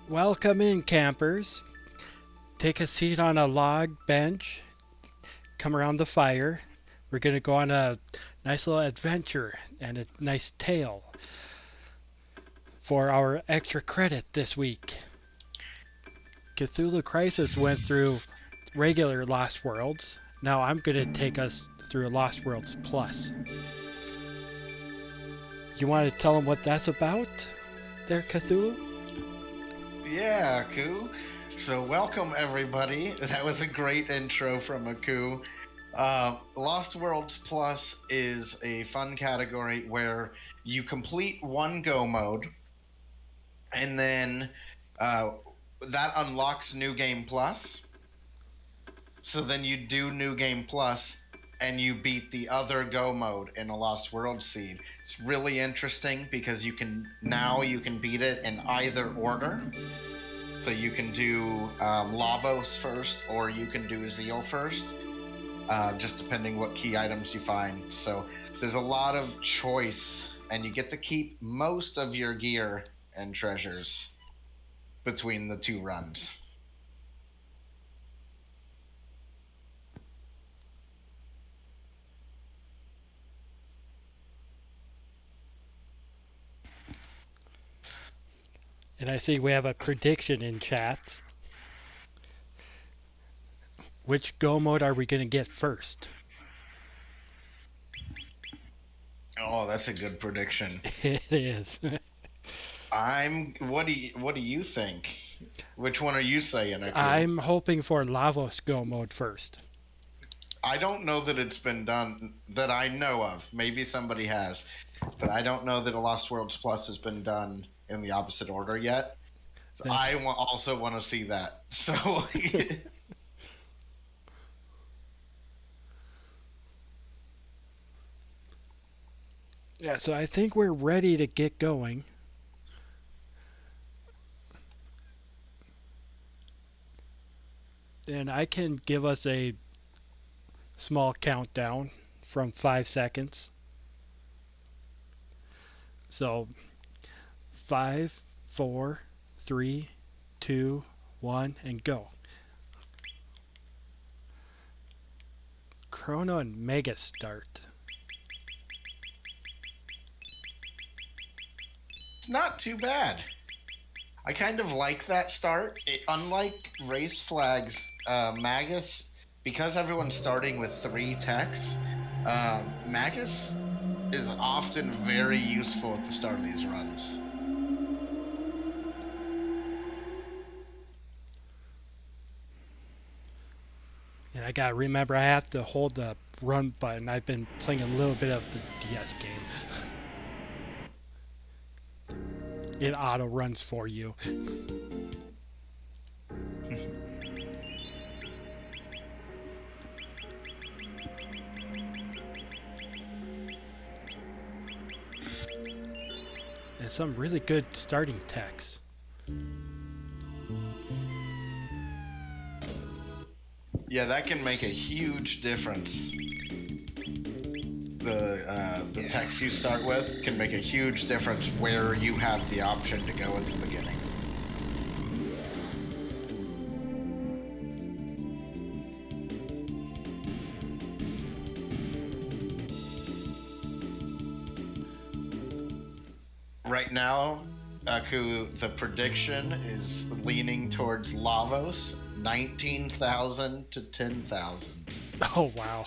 Welcome in, campers. Take a seat on a log bench. Come around the fire. We're going to go on a nice little adventure and a nice tale for our extra credit this week. Cthulhu Crisis went through regular Lost Worlds. Now I'm going to take us through Lost Worlds Plus. You want to tell them what that's about there, Cthulhu? Yeah, Aku. So welcome everybody. That was a great intro from Aku. Lost Worlds Plus is a fun category where you complete one go mode, and then that unlocks New Game Plus. So then you do New Game Plus, and you beat the other go mode in a Lost World seed. It's really interesting because you can beat it in either order. So you can do Lavos first, or you can do Zeal first, just depending what key items you find. So there's a lot of choice, and you get to keep most of your gear and treasures between the two runs. And I see we have a prediction in chat. Which go mode are we going to get first? Oh, that's a good prediction. It is. What do you think? Which one are you saying? Aku? I'm hoping for Lavos go mode first. I don't know that it's been done that I know of. Maybe somebody has, but I don't know that a Lost Worlds Plus has been done in the opposite order yet. So I also want to see that. So yeah, so I think we're ready to get going. And I can give us a small countdown from 5 seconds. So 5, 4, 3, 2, 1, and go. Chrono and Mega start. it's not too bad. I kind of like that start. Unlike Race Flags, Magus, because everyone's starting with 3 techs, Magus is often very useful at the start of these runs. And I gotta remember I have to hold the run button. I've been playing a little bit of the DS game. It auto runs for you. And some really good starting techs. Yeah, that can make a huge difference. The text you start with can make a huge difference where you have the option to go at the beginning. Right now, Aku, the prediction is leaning towards Lavos, 19,000 to 10,000. Oh, wow.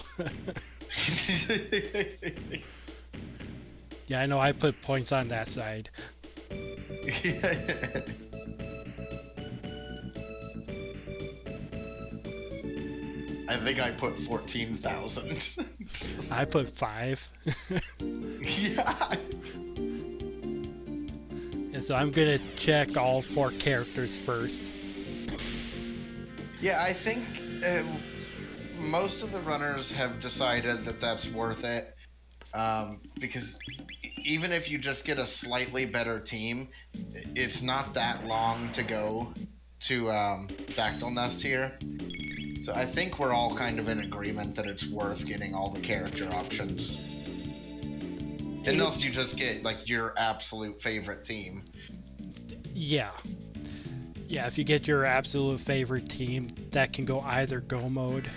Yeah, I know I put points on that side. I think I put 14,000. I put 5. Yeah. And so I'm gonna check all 4 characters first. Yeah, I think most of the runners have decided that that's worth it, because even if you just get a slightly better team, it's not that long to go to Dactyl Nest here. So I think we're all kind of in agreement that it's worth getting all the character options. Unless you just get like your absolute favorite team. Yeah. Yeah, if you get your absolute favorite team, that can go either go mode.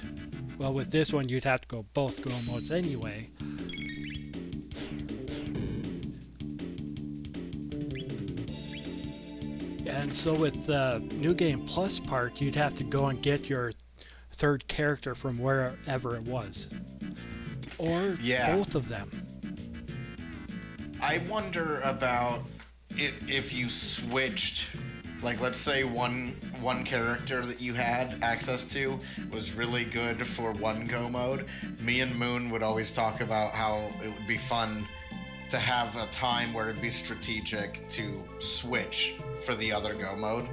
Well, with this one, you'd have to go both go modes anyway. And so with the New Game Plus part, you'd have to go and get your third character from wherever it was. Or Yeah. both of them. I wonder about if you switched, like let's say one character that you had access to was really good for one go mode. Me and Moon would always talk about how it would be fun to have a time where it'd be strategic to switch for the other go mode.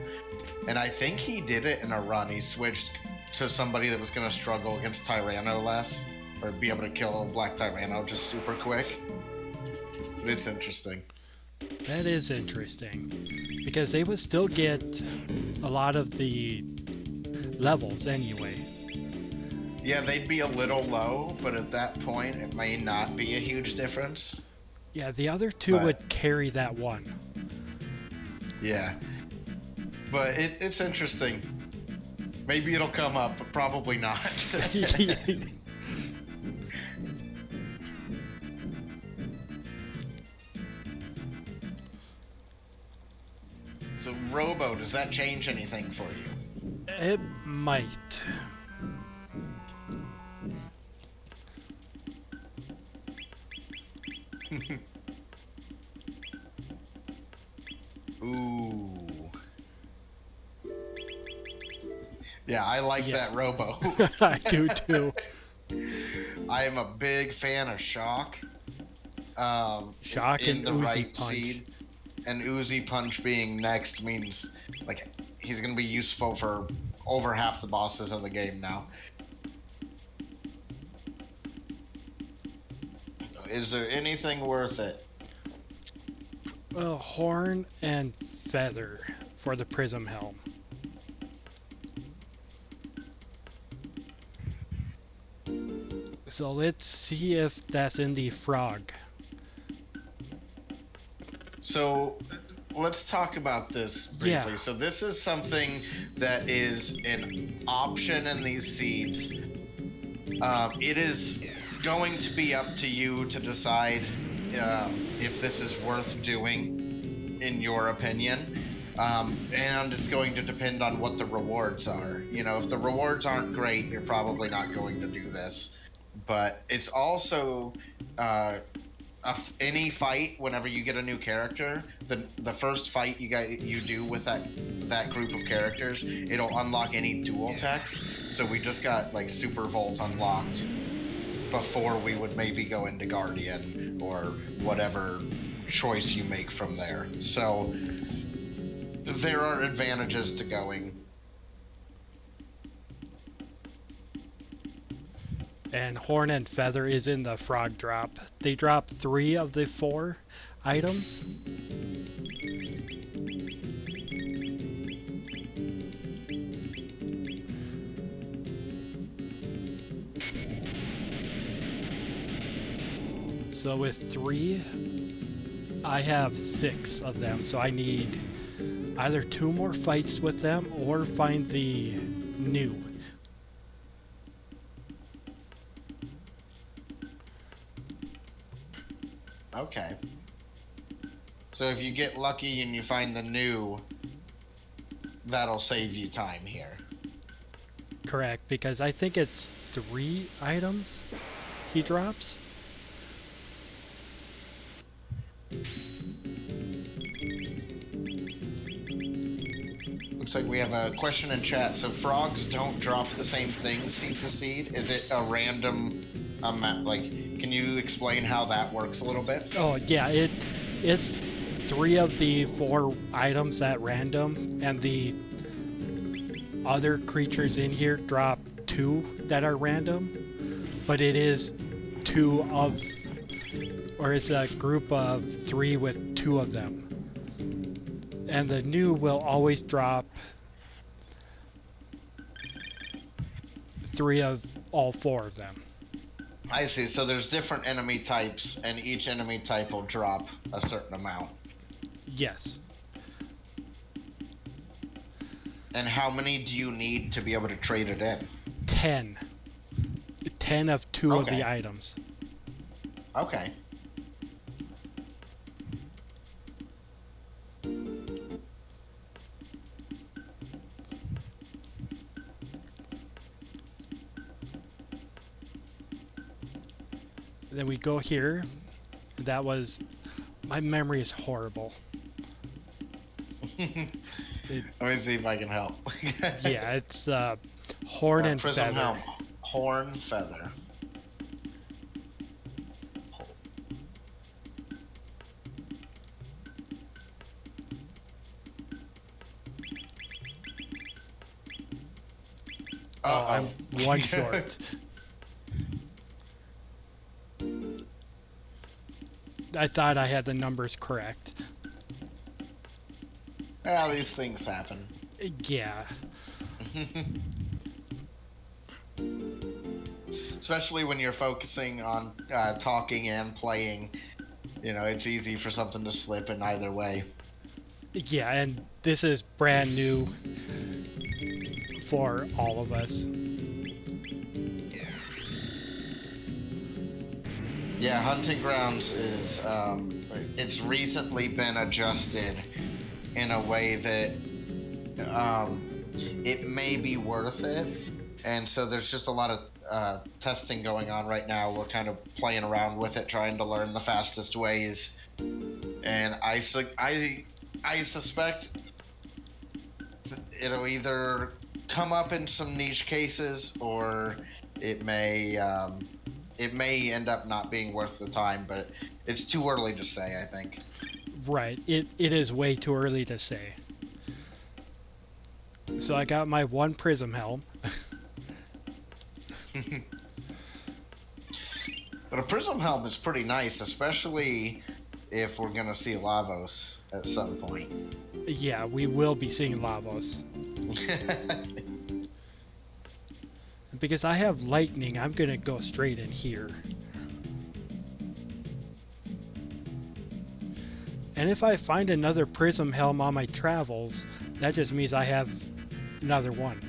And I think he did it in a run. He switched to somebody that was going to struggle against Tyranno less, or be able to kill Black Tyranno just super quick. But it's interesting. That is interesting. Because they would still get a lot of the levels anyway. Yeah, they'd be a little low, but at that point, it may not be a huge difference. Yeah, the other two would carry that one. Yeah. But it's interesting. Maybe it'll come up, but probably not. So, Robo, does that change anything for you? It might. Ooh. Yeah, I like that Robo. I do too. I am a big fan of Shock. Shock in and the Uzi right Punch. seed. And Uzi Punch being next means like he's gonna be useful for over half the bosses in the game now. Is there anything worth it? Horn and Feather for the Prism Helm. So let's see if that's in the Frog. So let's talk about this briefly. Yeah. So this is something that is an option in these seeds. It is going to be up to you to decide if this is worth doing, in your opinion. And it's going to depend on what the rewards are. You know, if the rewards aren't great, you're probably not going to do this. But it's also any fight. Whenever you get a new character, the first fight you do with that group of characters, it'll unlock any dual techs. So we just got like Super Volt unlocked before we would maybe go into Guardian or whatever choice you make from there. So there are advantages to going. And Horn and Feather is in the Frog drop. They drop 3 of the 4 items. So with 3, I have 6 of them. So I need either 2 more fights with them or find the new. Okay. So if you get lucky and you find the new, that'll save you time here. Correct, because I think it's 3 items he drops. Looks like we have a question in chat. So frogs don't drop the same thing seed to seed? Is it a random amount? Like, can you explain how that works a little bit? Oh yeah, it's 3 of the 4 items at random, and the other creatures in here drop 2 that are random, but it is 2 of, or it's a group of 3 with 2 of them. And the new will always drop 3 of all 4 of them. I see. So there's different enemy types, and each enemy type will drop a certain amount. Yes. And how many do you need to be able to trade it in? 10. 10 of two of the Okay. items. Okay. Then we go here. That was... My memory is horrible. Let It, me see if I can help. yeah, it's horn and Prism feather. helm, horn, feather. Oh, I'm Uh-oh. one short. I thought I had the numbers correct. Well, these things happen. Yeah. Especially when you're focusing on talking and playing. You know, it's easy for something to slip in either way. Yeah, and this is brand new for all of us. Yeah, Hunting Grounds is, it's recently been adjusted in a way that it may be worth it. And so there's just a lot of testing going on right now. We're kind of playing around with it, trying to learn the fastest ways. And I suspect it'll either come up in some niche cases, or it may end up not being worth the time. But it's too early to say, I think. Right. It is way too early to say. So I got my one prism helm. But a prism helm is pretty nice, especially if we're gonna see Lavos at some point. Yeah, we will be seeing Lavos. Because I have lightning, I'm gonna go straight in here. And if I find another prism helm on my travels, that just means I have another one.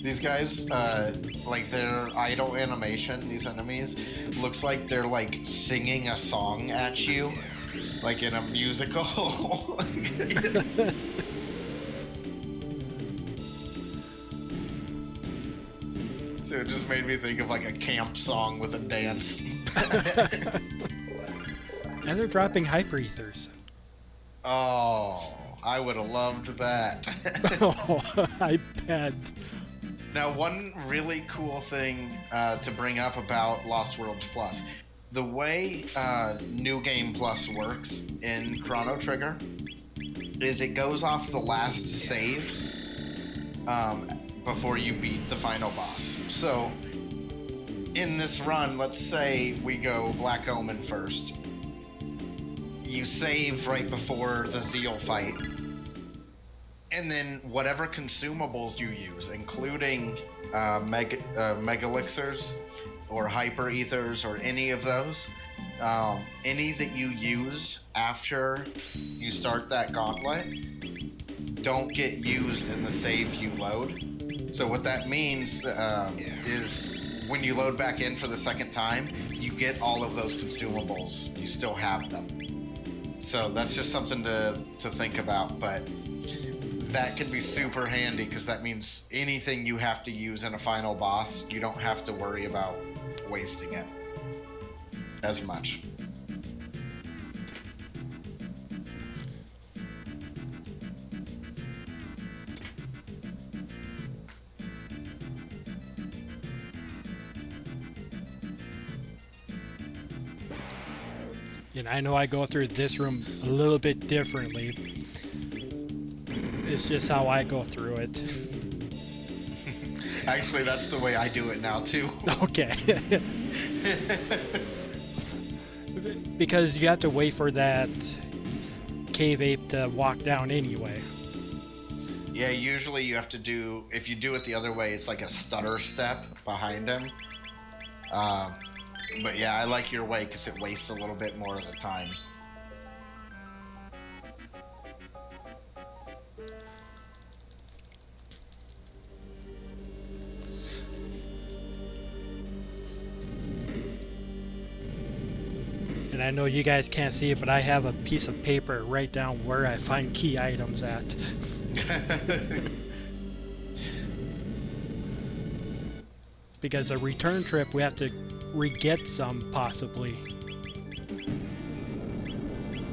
These guys, like their idle animation, these enemies, looks like they're like singing a song at you, like in a musical. So it just made me think of like a camp song with a dance. And they're dropping hyper ethers. Oh, I would have loved that. Oh, I bet. Now, one really cool thing to bring up about Lost Worlds Plus, the way New Game Plus works in Chrono Trigger is it goes off the last save before you beat the final boss. So, in this run, let's say we go Black Omen first. You save right before the Zeal fight. And then whatever consumables you use, including mega elixirs or hyper ethers or any of those, any that you use after you start that gauntlet don't get used in the save you load. So what that means is when you load back in for the second time, you get all of those consumables. You still have them. So that's just something to think about, but that can be super handy because that means anything you have to use in a final boss, you don't have to worry about wasting it as much. And I know I go through this room a little bit differently. It's just how I go through it. Actually, that's the way I do it now too. Okay. Because you have to wait for that cave ape to walk down anyway. Yeah, usually you have to do, if you do it the other way, it's like a stutter step behind him. Um, but yeah, I like your way because it wastes a little bit more of the time. And I know you guys can't see it, but I have a piece of paper right down where I find key items at. Because a return trip, we have to re-get some, possibly.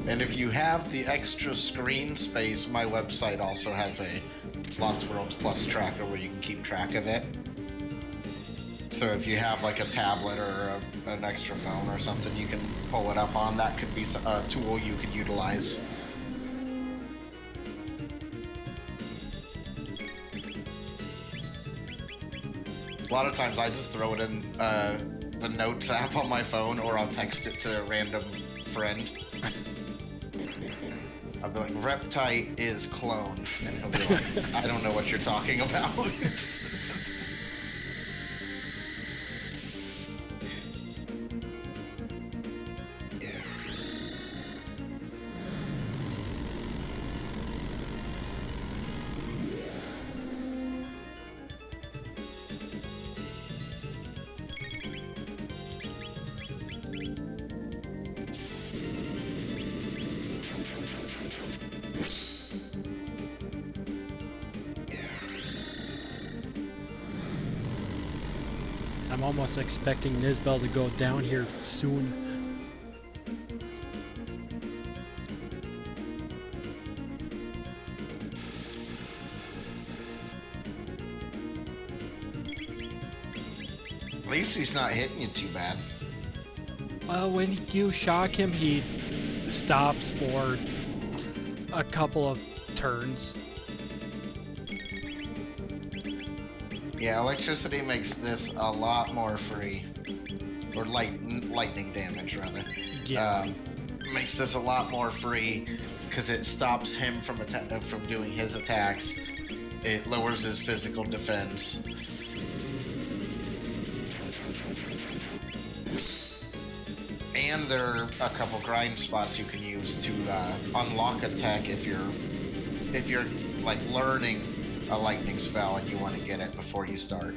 And if you have the extra screen space, my website also has a Lost Worlds Plus tracker where you can keep track of it. So if you have like a tablet or an extra phone or something you can pull it up on, that could be a tool you could utilize. A lot of times I just throw it in the notes app on my phone, or I'll text it to a random friend. I'll be like, Reptite is cloned, and he'll be like, I don't know what you're talking about. I'm almost expecting Nisbel to go down here soon. At least he's not hitting you too bad. Well, when you shock him, he stops for a couple of turns. Yeah, electricity makes this a lot more free. Or lightning damage, rather. Yeah. Makes this a lot more free because it stops him from doing his attacks. It lowers his physical defense. And there are a couple grind spots you can use to unlock a tech if you're like learning a lightning spell and you want to get it before you start.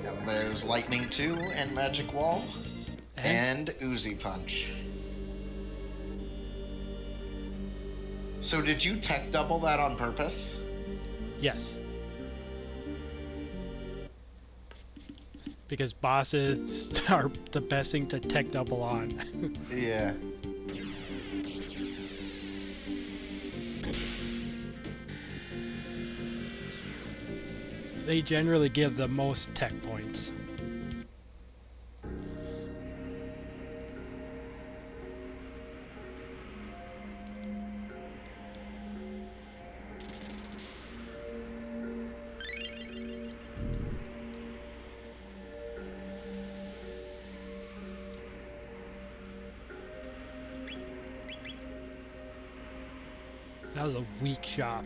And there's Lightning 2 and Magic Wall and Uzi Punch. So did you tech double that on purpose? Yes. Because bosses are the best thing to tech double on. Yeah. They generally give the most tech points. That was a weak shop.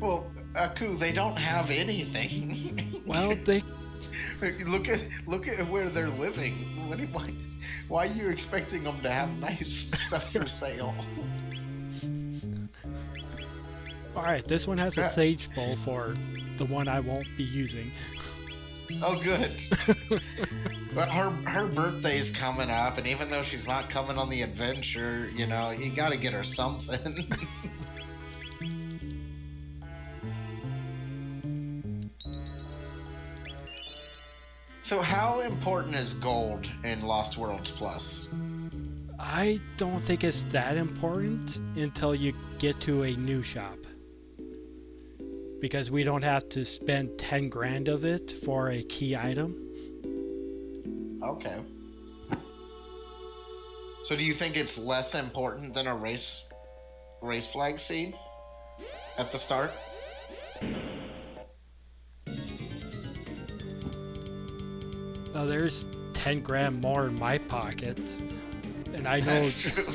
Well, Aku, they don't have anything. Well, they... look at where they're living. Why are you expecting them to have nice stuff for sale? Alright, this one has a sage bowl for the one I won't be using. Oh, good. But her birthday's coming up, and even though she's not coming on the adventure, you know, you gotta get her something. So how important is gold in Lost Worlds Plus? I don't think it's that important until you get to a new shop. Because we don't have to spend 10 grand of it for a key item. Okay. So do you think it's less important than a race flag seed? at the start. Now there's 10 grand more in my pocket, and I know, That's true.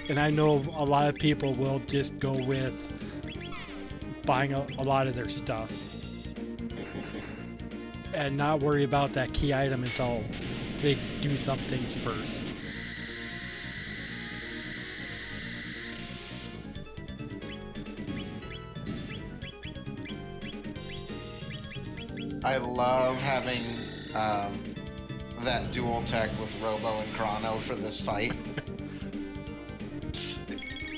and I know a lot of people will just go with buying a lot of their stuff and not worry about that key item until they do some things first. I love having that dual tech with Robo and Chrono for this fight.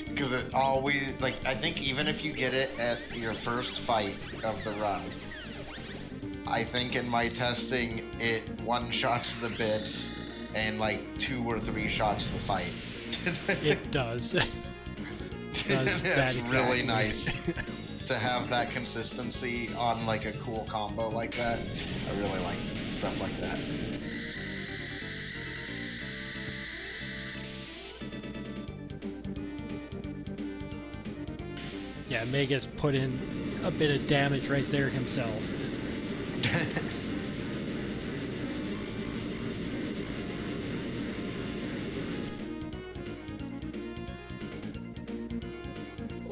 Because it always, like, I think even if you get it at your first fight of the run, I think in my testing, it one-shots the bits and like 2 or 3 shots the fight. It does. It's really nice to have that consistency on like a cool combo like that. I really like stuff like that. Yeah, Mega's put in a bit of damage right there himself.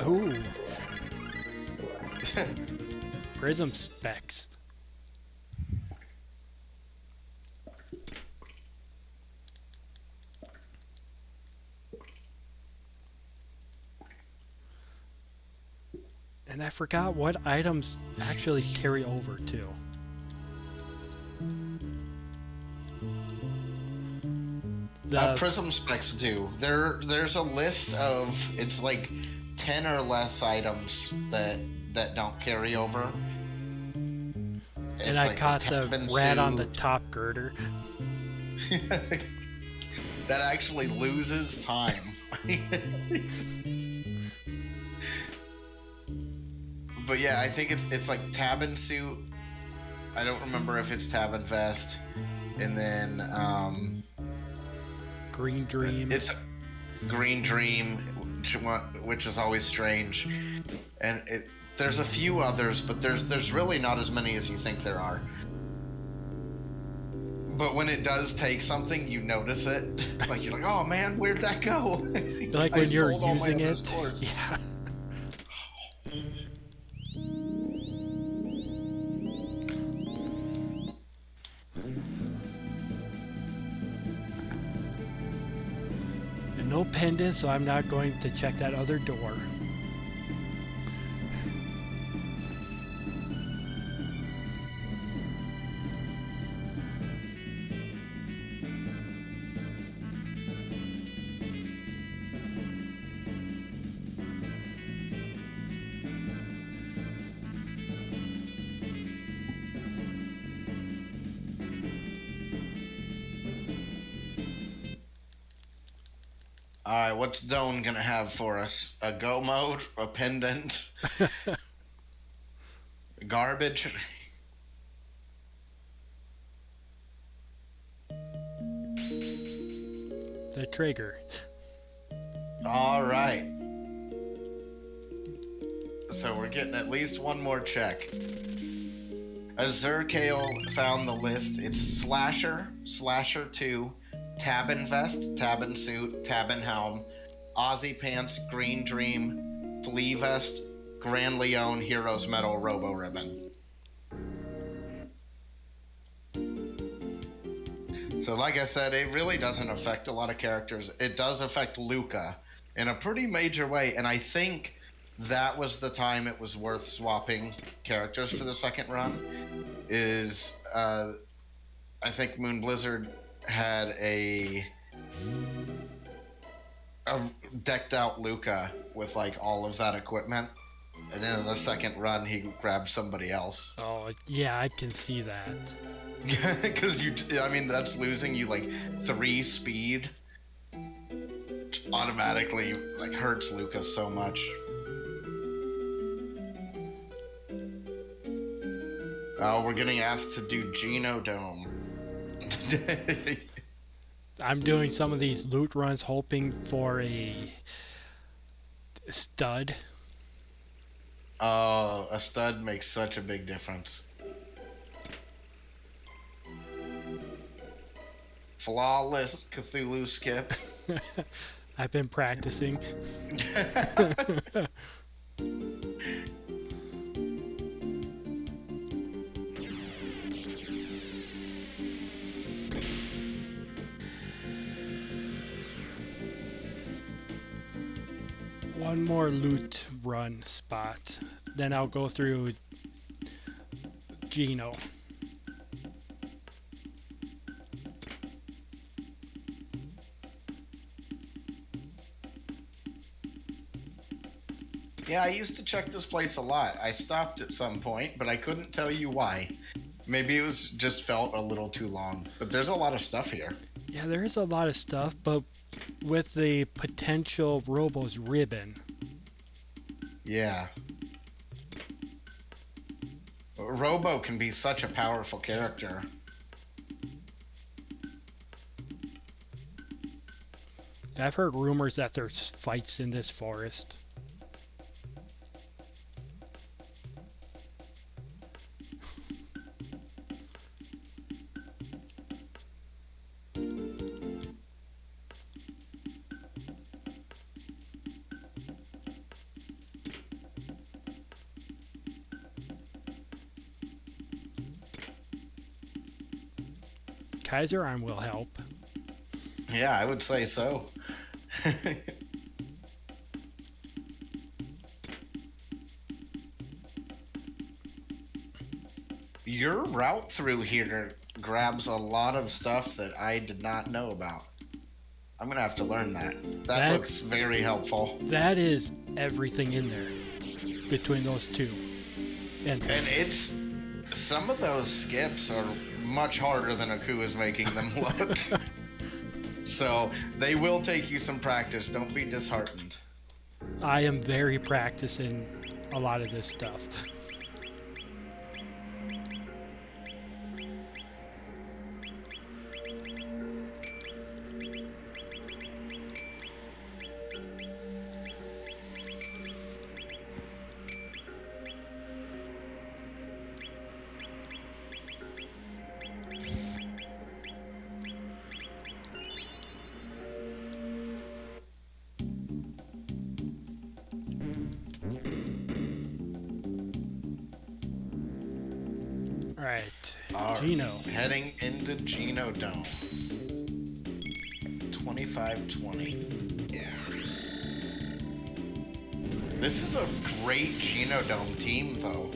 Ooh. Prism specs. And I forgot what items actually carry over too. Prism specs do. There's a list of, it's like 10 or less items that don't carry over. It's and I like caught the rat on the top girder. That actually loses time. But yeah, I think it's like Tabin suit. I don't remember if it's Tabin vest, and then Green Dream. It's Green Dream, which is always strange, and there's a few others, but there's really not as many as you think there are. But when it does take something, you notice it. Like you're like, oh man, where'd that go? Like when you're using it. Yeah. And no pendant, so I'm not going to check that other door. Alright, what's Doan gonna have for us? A go mode? A pendant? Garbage? The trigger. Alright. So we're getting at least one more check. Azurkale found the list. It's Slasher, Slasher 2, Tabin vest, Tabin suit, Tabin helm, Aussie pants, Green Dream, Flea vest, Grand Leon, Heroes Medal, Robo ribbon. So like I said, it really doesn't affect a lot of characters. It does affect Luca in a pretty major way, and I think that was the time it was worth swapping characters for the second run. I think Moon Blizzard had a decked out Luca with like all of that equipment, and then in the second run he grabbed somebody else. Oh yeah, I can see that. Because I mean that's losing you like 3 speed. Which automatically like hurts Luca so much. Oh, we're getting asked to do Genodome. I'm doing some of these loot runs hoping for a stud. Oh, a stud makes such a big difference. Flawless Cthulhu skip. I've been practicing. One more loot run spot. Then I'll go through Geno. Yeah, I used to check this place a lot. I stopped at some point, but I couldn't tell you why. Maybe it was just felt a little too long. But there's a lot of stuff here. Yeah, there is a lot of stuff, but with the potential Robo's ribbon. Yeah. Robo can be such a powerful character. I've heard rumors that there's fights in this forest. Kaiser Arm will help. Yeah, I would say so. Your route through here grabs a lot of stuff that I did not know about. I'm gonna have to learn that. That looks very helpful. That is everything in there between those two. And it's some of those skips are much harder than Aku is making them look. So they will take you some practice. Don't be disheartened. I am very practiced in a lot of this stuff. Alright, Geno. Heading into Geno Dome. 2520. This is a great Geno Dome team, though.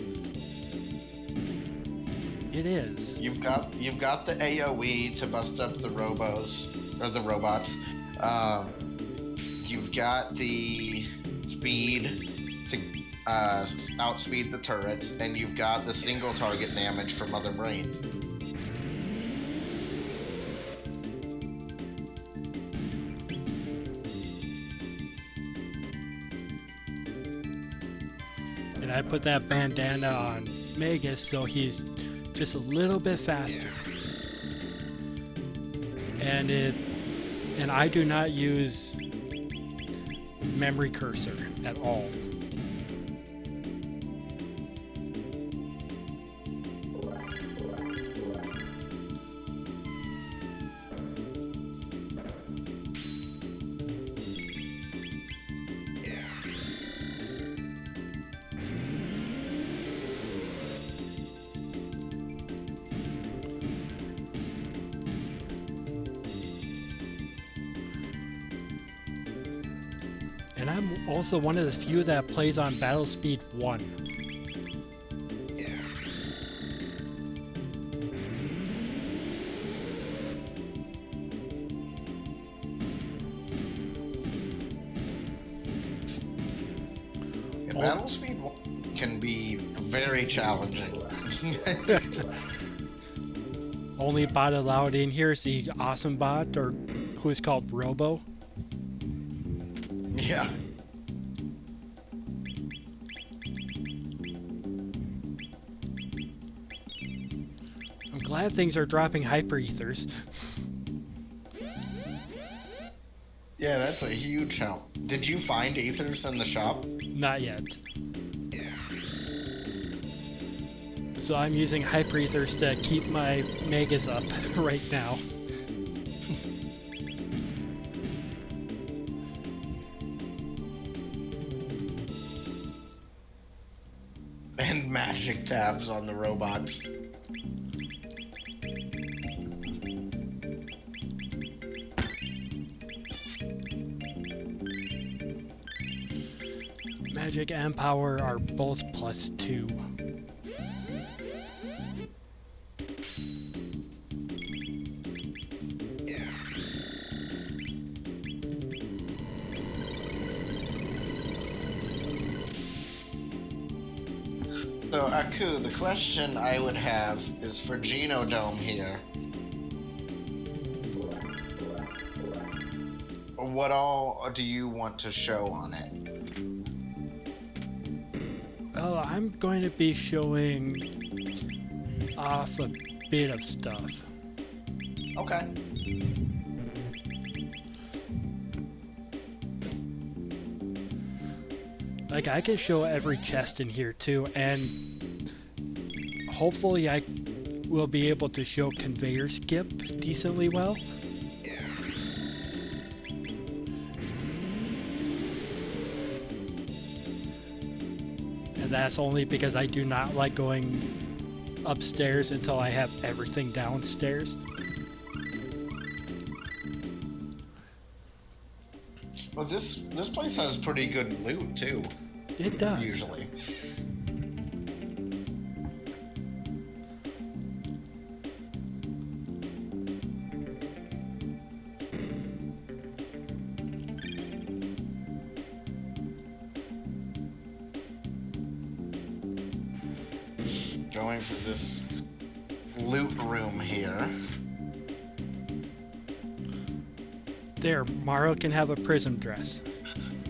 It is. You've got the AOE to bust up the robos or the robots. You've got the speed to outspeed the turrets, and you've got the single target damage for Mother Brain. And I put that bandana on Magus so he's just a little bit faster. And I do not use memory cursor at all. And I'm also one of the few that plays on battle speed 1. Yeah, battle speed can be very challenging. Only bot allowed in here is the awesome bot, or who is called Robo. Yeah. I'm glad things are dropping hyper ethers. Yeah, that's a huge help. Did you find ethers in the shop? Not yet. So I'm using Hyper Ethers to keep my megas up right now. And magic tabs on the robots. Magic and power are both +2. So, Aku, the question I would have is for Genodome here. What all do you want to show on it? Well, I'm going to be showing off a bit of stuff. Okay. Like, I can show every chest in here too, and hopefully I will be able to show conveyor skip decently well. And that's only because I do not like going upstairs until I have everything downstairs. Well, this place has pretty good loot too. It does. Usually. Going for this loot room here. There, Mara can have a prism dress.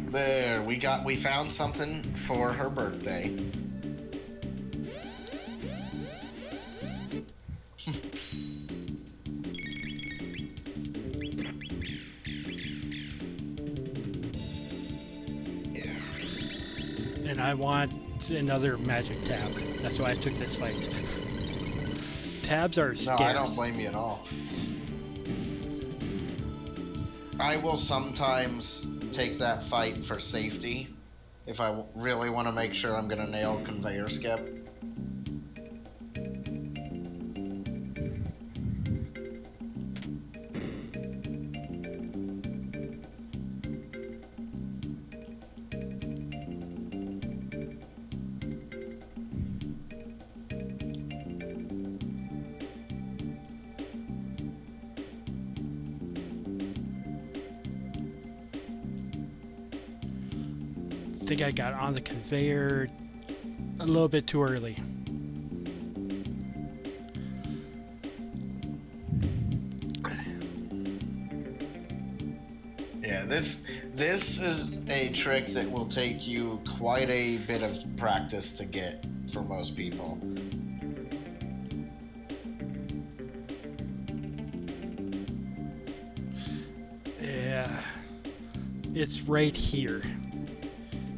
There, we found something for her birthday. And I want another magic tab. That's why I took this fight. Tabs are No, scarce. I don't blame you at all. I will sometimes take that fight for safety if I really want to make sure I'm going to nail conveyor skip. I think I got on the conveyor a little bit too early. Yeah, this is a trick that will take you quite a bit of practice to get for most people. Yeah, it's right here.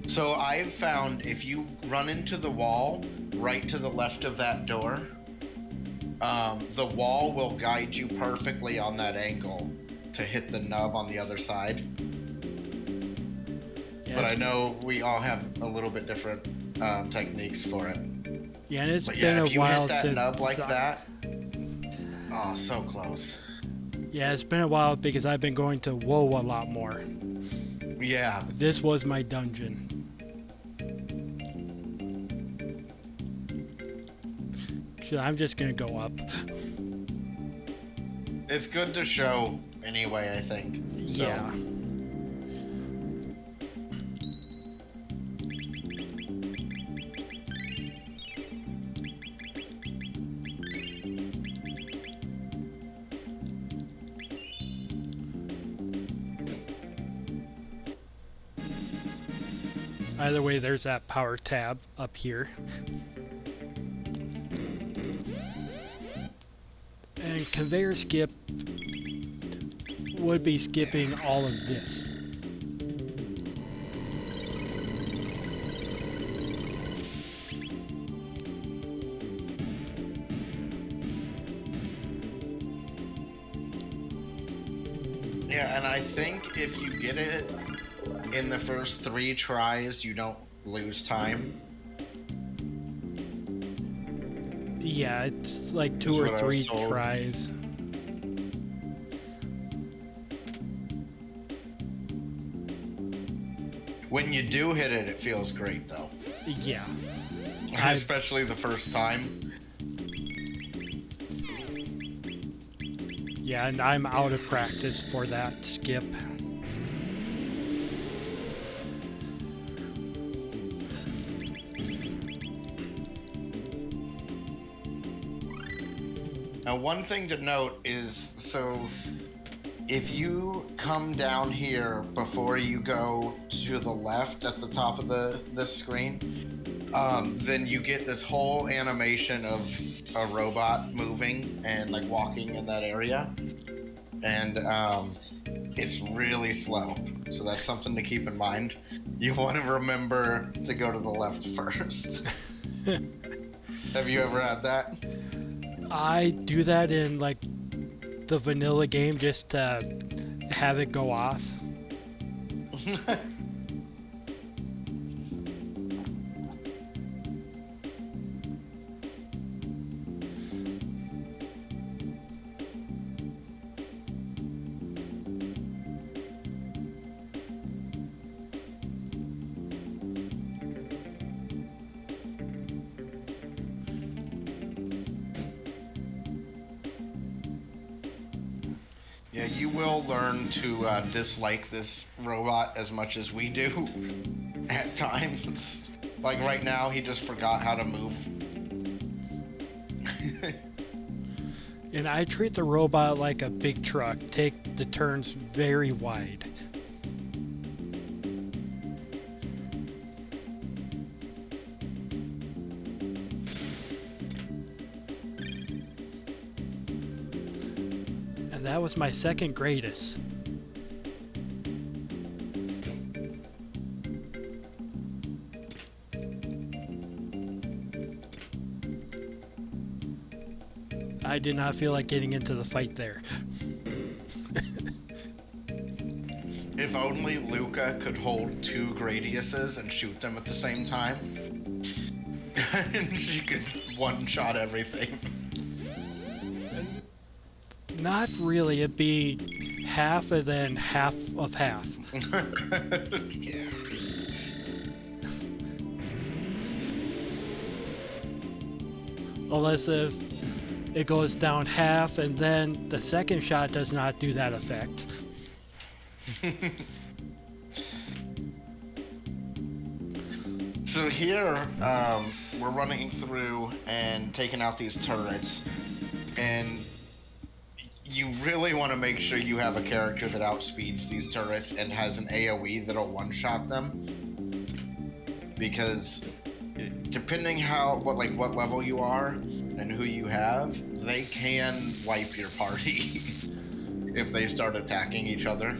So I've found if you run into the wall right to the left of that door, the wall will guide you perfectly on that angle to hit the nub on the other side. Yeah, But I know we all have a little bit different techniques for it. Yeah, and it's But been yeah, a if you while hit that since nub like that, oh, so close. Yeah, it's been a while because I've been going to WoW a lot more. Yeah, This was my dungeon. So I'm just gonna go up. it's good to show anyway, I think. So. Yeah. Either way, there's that power tab up here. And conveyor skip would be skipping all of this. Yeah, and I think if you get it in the first 3 tries, you don't lose time. Yeah, it's like two Is or what I was three told. tries. When you do hit it, it feels great though. Yeah. I Especially the first time. Yeah, and I'm out of practice for that skip. Now, one thing to note is, so if you come down here before you go to the left at the top of the screen, then you get this whole animation of a robot moving and like walking in that area, and it's really slow. So that's something to keep in mind. You want to remember to go to the left first. Have you ever had that? I do that in like the vanilla game just to have it go off. Yeah, you will learn to dislike this robot as much as we do at times. Like right now, he just forgot how to move. And I treat the robot like a big truck, take the turns very wide. And that was my second greatest. I did not feel like getting into the fight there. If only Luca could hold 2 Gradiuses and shoot them at the same time. And she could one-shot everything. Not really, it'd be half and then half of half. Unless if it goes down half and then the second shot does not do that effect. So here, we're running through and taking out these turrets, and you really want to make sure you have a character that outspeeds these turrets and has an AoE that'll one-shot them, because depending what level you are and who you have, they can wipe your party if they start attacking each other.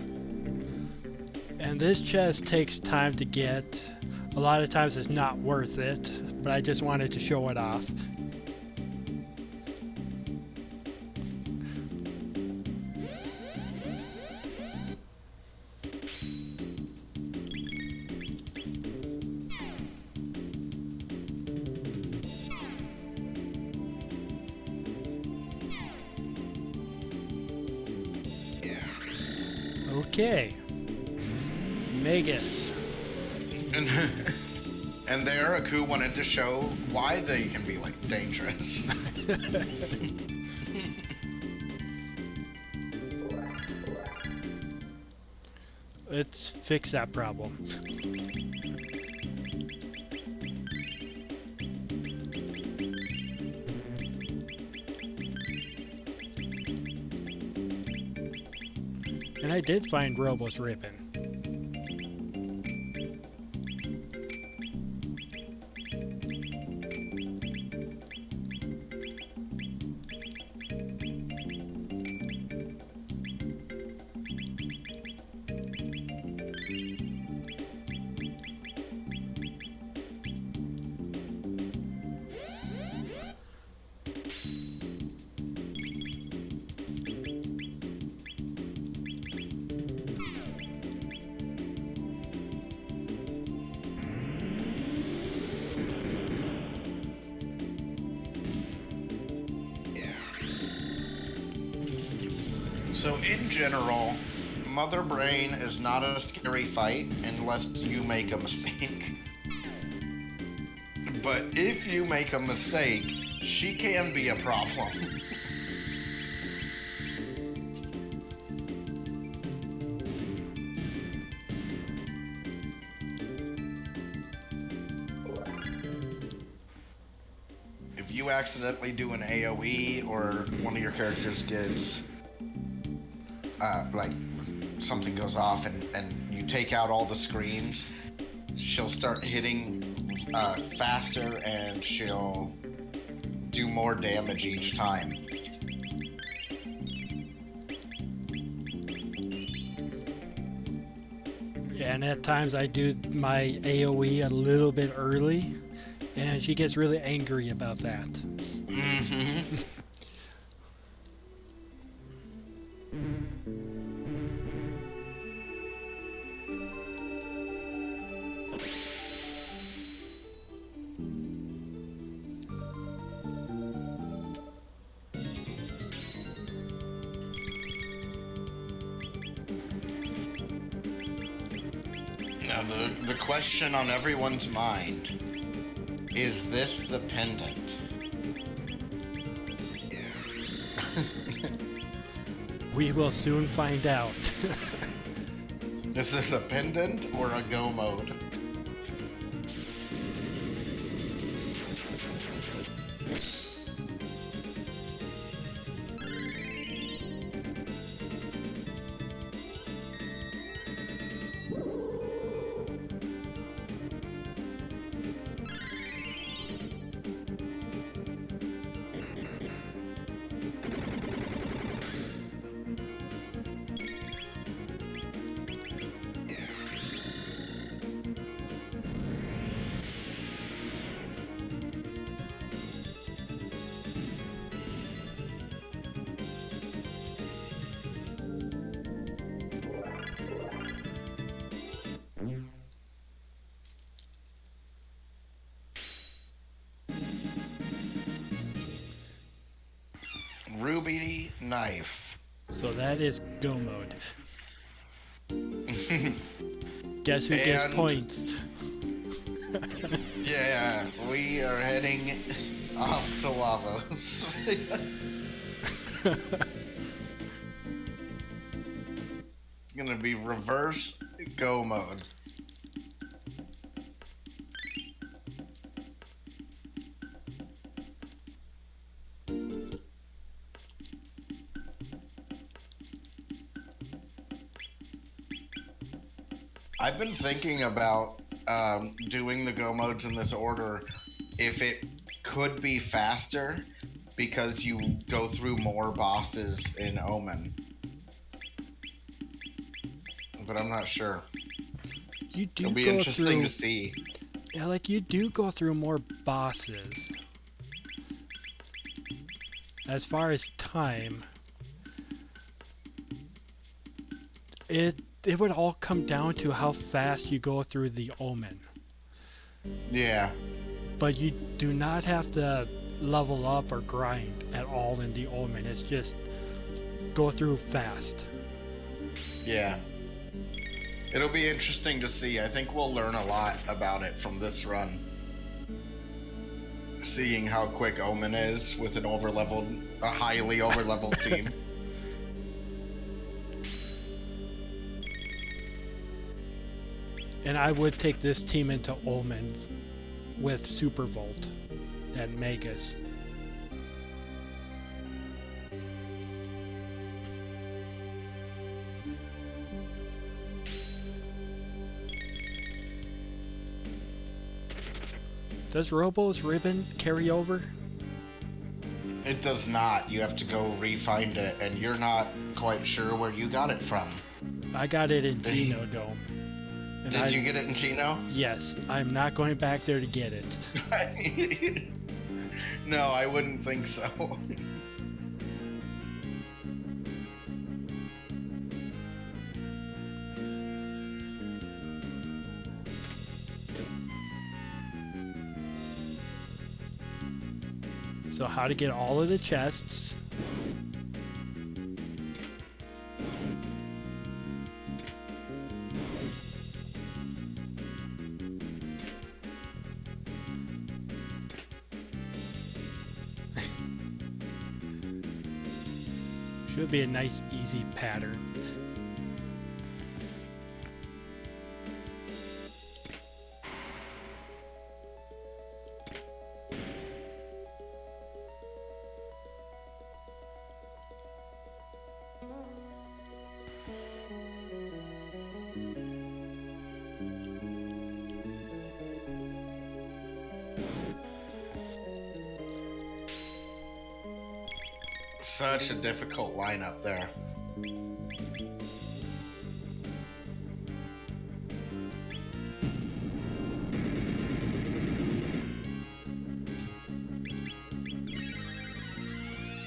And this chest takes time to get. A lot of times it's not worth it, but I just wanted to show it off. Okay. Megas. And there, Aku wanted to show why they can be like dangerous. Let's fix that problem. And I did find Robo's ribbon. So in general, Mother Brain is not a scary fight unless you make a mistake. But if you make a mistake, she can be a problem. If you accidentally do an AoE or one of your characters gets like something goes off and you take out all the screens, she'll start hitting faster and she'll do more damage each time. And at times I do my AoE a little bit early, and she gets really angry about that. Mm-hmm. Now the question on everyone's mind, is this the pendant? We will soon find out. Is this a pendant or a go mode? Ruby knife. So that is go mode. Guess who gets And- points? Yeah, we are heading off to Lavos. Gonna be reverse go mode. I've been thinking about doing the go modes in this order if it could be faster because you go through more bosses in Omen. But I'm not sure. You do It'll be go interesting through, to see. yeah, like you do go through more bosses. As far as time, it would all come down to how fast you go through the Omen. Yeah. But you do not have to level up or grind at all in the Omen. It's just go through fast. Yeah. It'll be interesting to see. I think we'll learn a lot about it from this run. Seeing how quick Omen is with a highly overleveled team. And I would take this team into Omen with Super Volt and Magus. Does Robo's ribbon carry over? It does not. You have to go re-find it, and you're not quite sure where you got it from. I got it in Geno Dome. And Did you get it in Geno? Yes, I'm not going back there to get it. No, I wouldn't think so. So how to get all of the chests. Should be a nice, easy pattern. Such a difficult lineup there.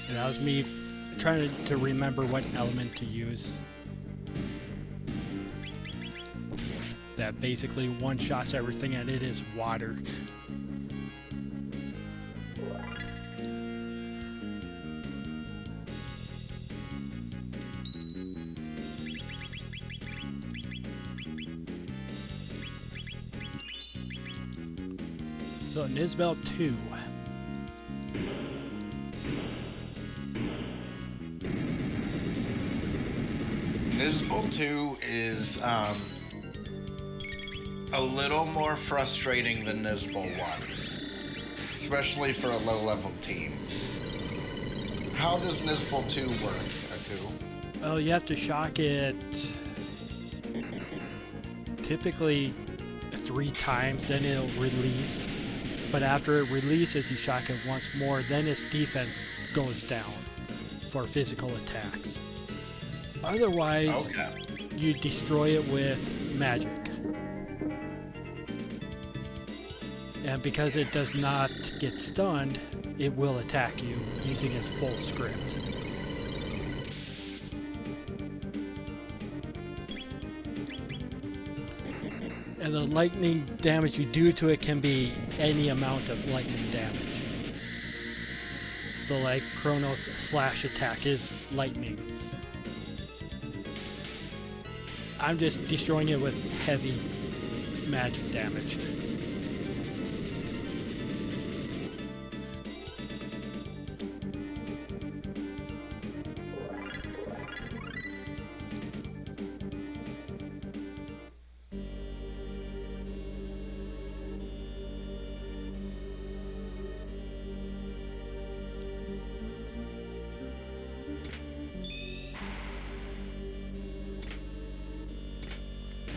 And that was me trying to remember what element to use. That basically one-shots everything, and it is water. So Nisbel 2. Nisbel 2 is a little more frustrating than Nisbel 1, especially for a low-level team. How does Nisbel 2 work, Aku? Well, you have to shock it typically 3 times, then it'll release. But after it releases, you shock it once more, then its defense goes down for physical attacks. Otherwise, you destroy it with magic. And because it does not get stunned, it will attack you using its full script. And the lightning damage you do to it can be any amount of lightning damage. So like Chronos' slash attack is lightning. I'm just destroying it with heavy magic damage.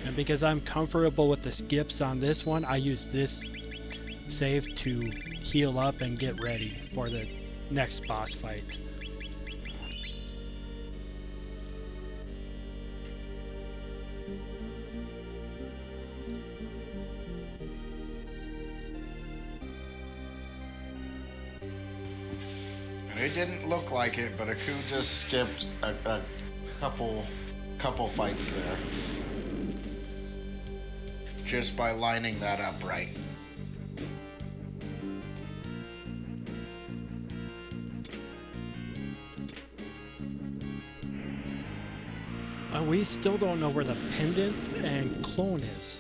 And because I'm comfortable with the skips on this one, I use this save to heal up and get ready for the next boss fight. It didn't look like it, but Aku just skipped a couple fights there. Just by lining that up right. We still don't know where the pendant and clone is.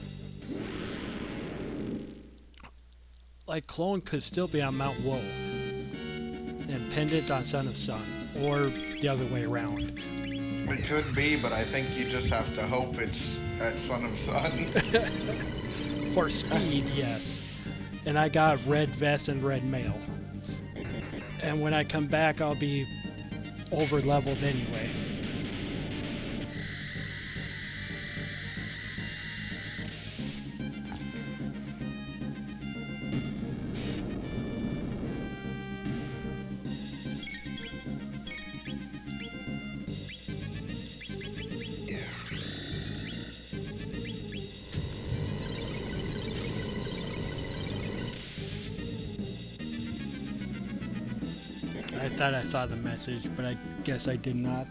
Like, clone could still be on Mount Woe and pendant on Son of Sun, or the other way around. It could be, but I think you just have to hope it's at Son of Sun. For speed, yes. And I got red vest and red mail. And when I come back, I'll be over leveled anyway. I thought I saw the message, but I guess I did not.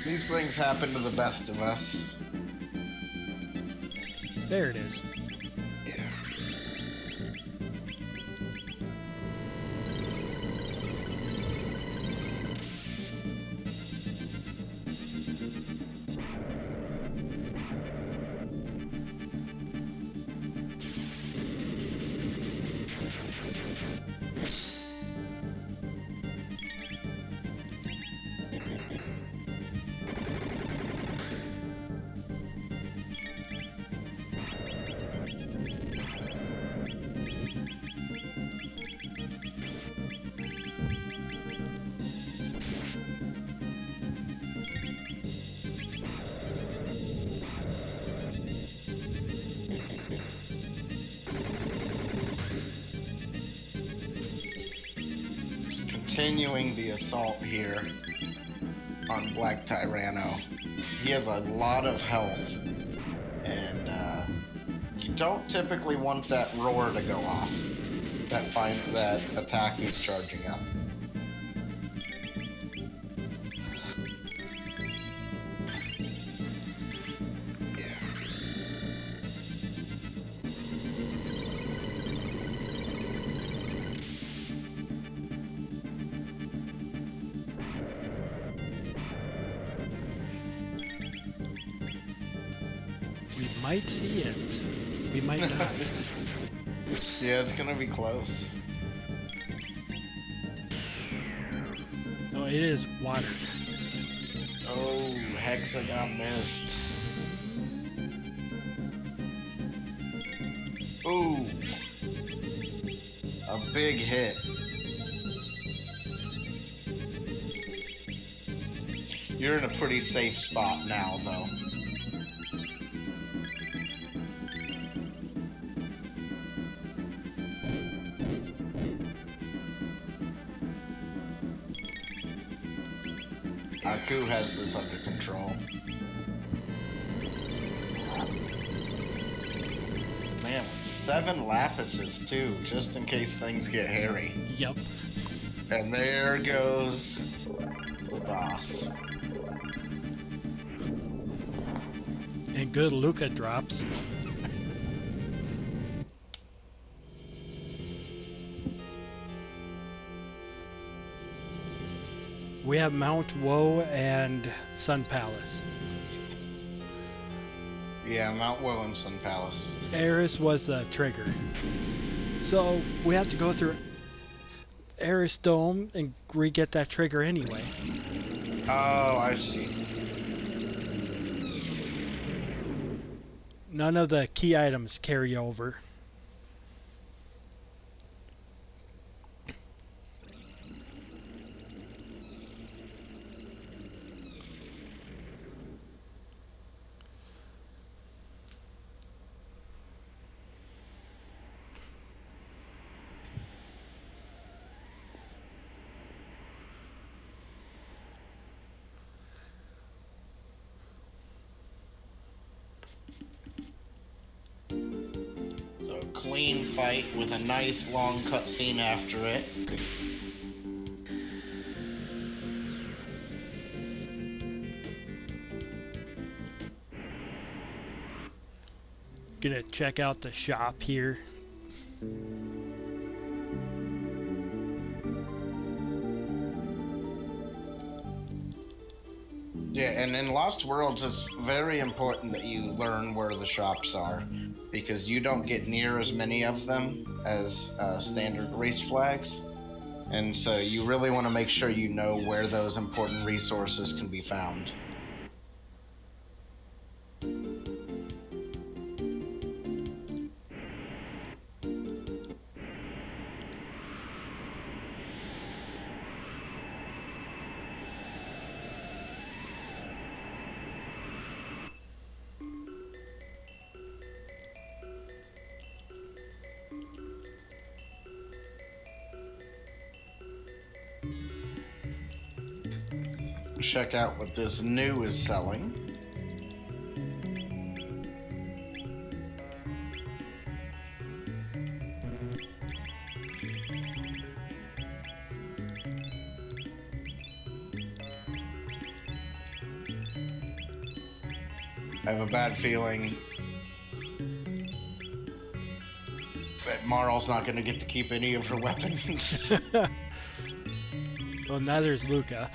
These things happen to the best of us. There it is. continuing the assault here on Black Tyranno. He has a lot of health, and you don't typically want that roar to go off. That attack he's charging up. We might see it. We might not. Yeah, it's gonna be close. No, it is water. Oh, Hexagon missed. Ooh. A big hit. You're in a pretty safe spot now, though. Aku has this under control. Man, 7 lapises too, just in case things get hairy. Yep. And there goes the boss. And good Luca drops. We have Mount Woe and Sun Palace. Yeah, Mount Woe and Sun Palace. Eris was the trigger. So we have to go through Eris Dome and re-get that trigger anyway. Oh, I see. None of the key items carry over. So clean fight with a nice long cutscene after it. Gonna check out the shop here. Yeah, and in Lost Worlds, it's very important that you learn where the shops are, because you don't get near as many of them as standard race flags, and so you really want to make sure you know where those important resources can be found. Check out what this new is selling. I have a bad feeling that Marl's not going to get to keep any of her weapons. Well, neither's Luca.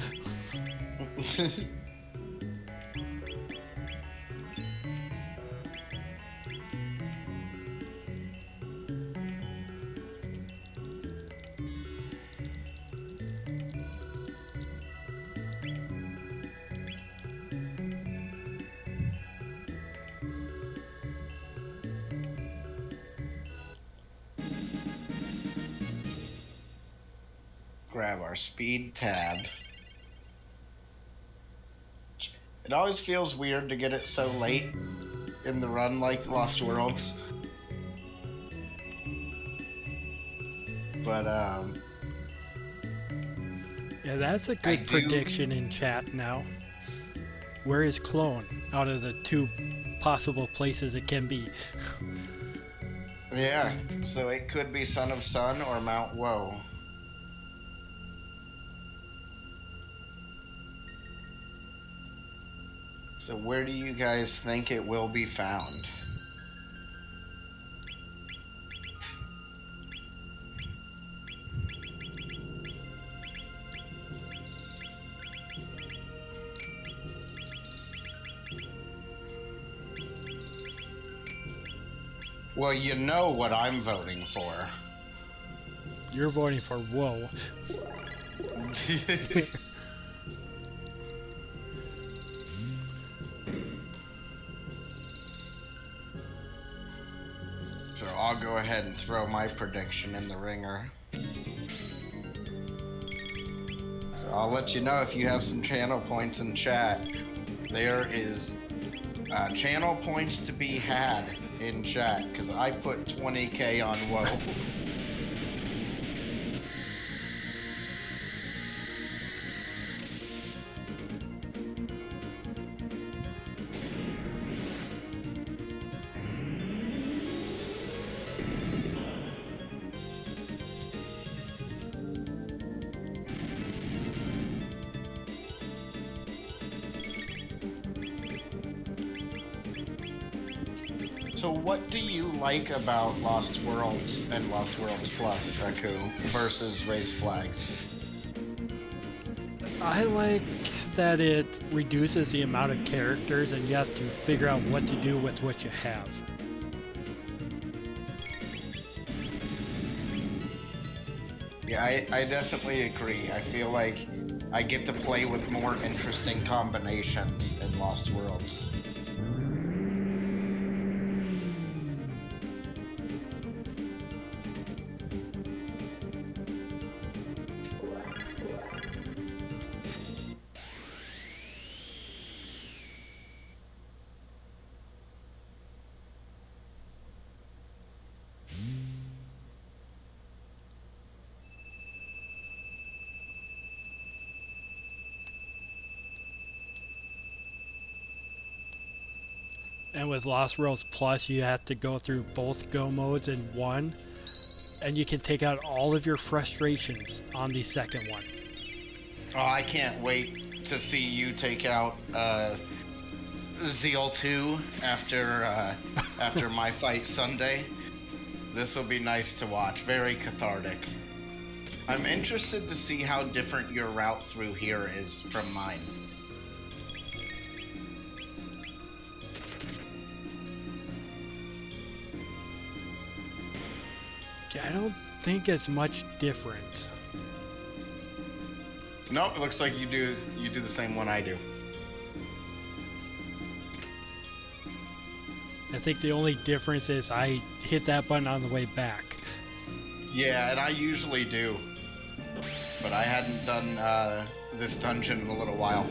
Grab our speed tab. It always feels weird to get it so late in the run like Lost Worlds. But Yeah, that's a I good do. prediction in chat now. Where is clone out of the two possible places it can be? Yeah, so it could be Son of Sun or Mount Woe. So where do you guys think it will be found? Well, you know what I'm voting for. You're voting for whoa. So I'll go ahead and throw my prediction in the ringer. So I'll let you know if you have some channel points in chat. There is channel points to be had in chat because I put 20k on Woe. So what do you like about Lost Worlds and Lost Worlds Plus, Aku, versus Raised Flags? I like that it reduces the amount of characters and you have to figure out what to do with what you have. Yeah, I definitely agree. I feel like I get to play with more interesting combinations in Lost Worlds. And with Lost Worlds Plus, you have to go through both go modes in one, and you can take out all of your frustrations on the second one. Oh, I can't wait to see you take out Zeal 2 after my fight Sunday. This will be nice to watch. Very cathartic. I'm interested to see how different your route through here is from mine. I don't think it's much different. Nope, it looks like you do the same one I do. I think the only difference is I hit that button on the way back. Yeah, and I usually do. But I hadn't done this dungeon in a little while.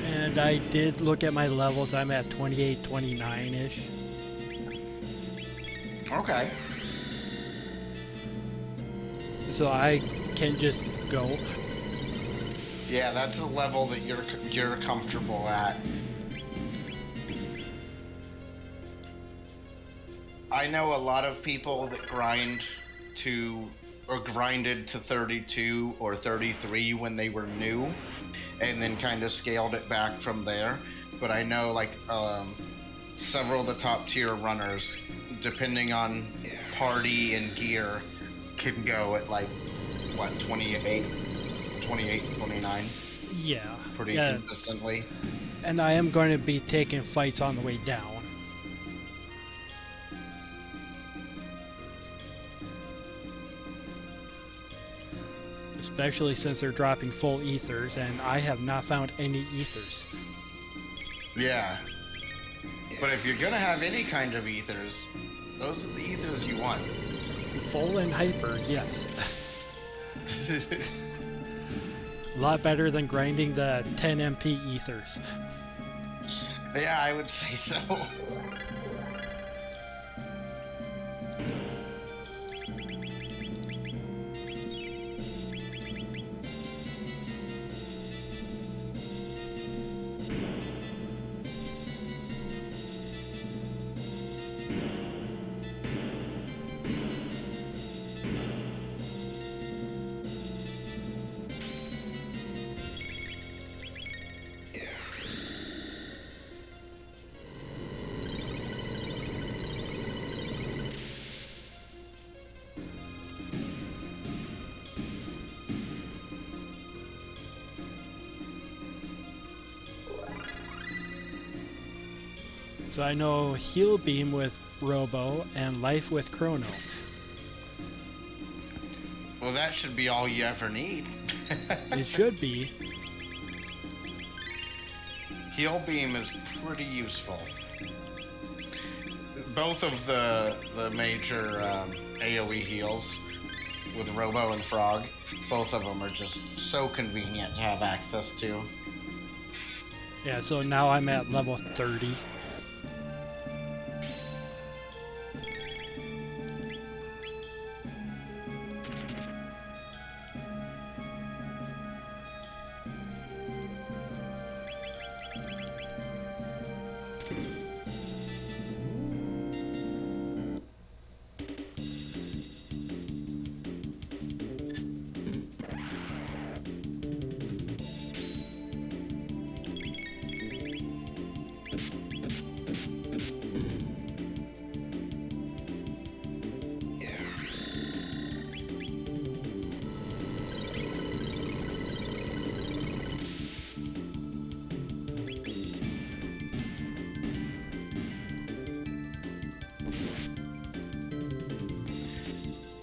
And I did look at my levels. I'm at 28, 29-ish. Okay. So I can just go. Yeah, that's a level that you're comfortable at. I know a lot of people that grinded to 32 or 33 when they were new, and then kind of scaled it back from there. But I know like several of the top tier runners, depending on party and gear, can go at like what 28, 29 Yeah. pretty Yeah. consistently. And I am going to be taking fights on the way down. Especially since they're dropping full ethers, and I have not found any ethers. Yeah. But if you're gonna have any kind of ethers, those are the ethers you want. Full and hyper, yes. A lot better than grinding the 10 MP ethers. Yeah, I would say so. So I know Heal Beam with Robo and Life with Chrono. Well, that should be all you ever need. It should be. Heal Beam is pretty useful. Both of the major AoE heals with Robo and Frog, both of them are just so convenient to have access to. Yeah, so now I'm at level 30.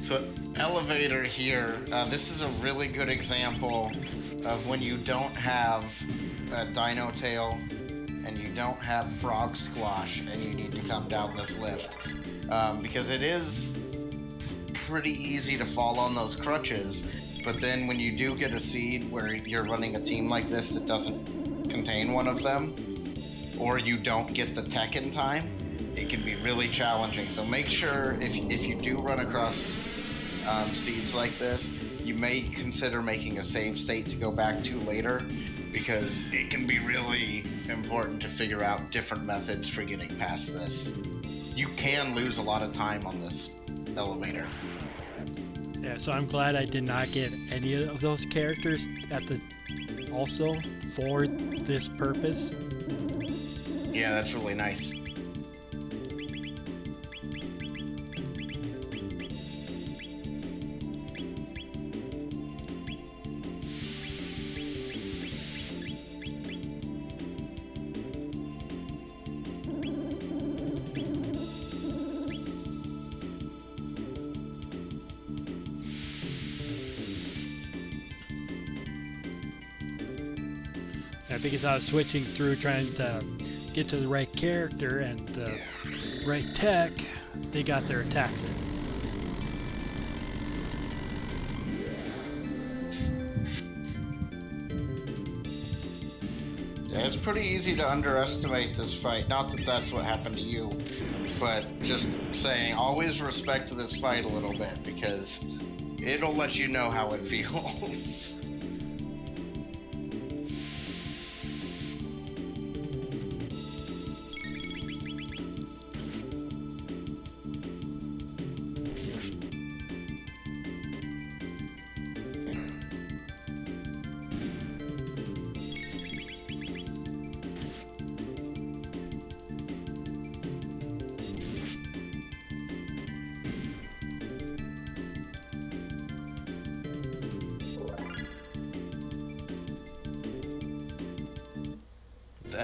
So elevator here, this is a really good example of when you don't have a Dino Tail and you don't have Frog Squash and you need to come down this lift. Because it is pretty easy to fall on those crutches, but then when you do get a seed where you're running a team like this that doesn't contain one of them, or you don't get the tech in time, it can be really challenging. So make sure if you do run across seeds like this, you may consider making a save state to go back to later, because it can be really important to figure out different methods for getting past this. You can lose a lot of time on this elevator. Yeah, so I'm glad I did not get any of those characters also for this purpose. Yeah, that's really nice. Because I was switching through trying to get to the right character and the right tech, they got their attacks in. Yeah, it's pretty easy to underestimate this fight. Not that that's what happened to you, but just saying, always respect this fight a little bit, because it'll let you know how it feels.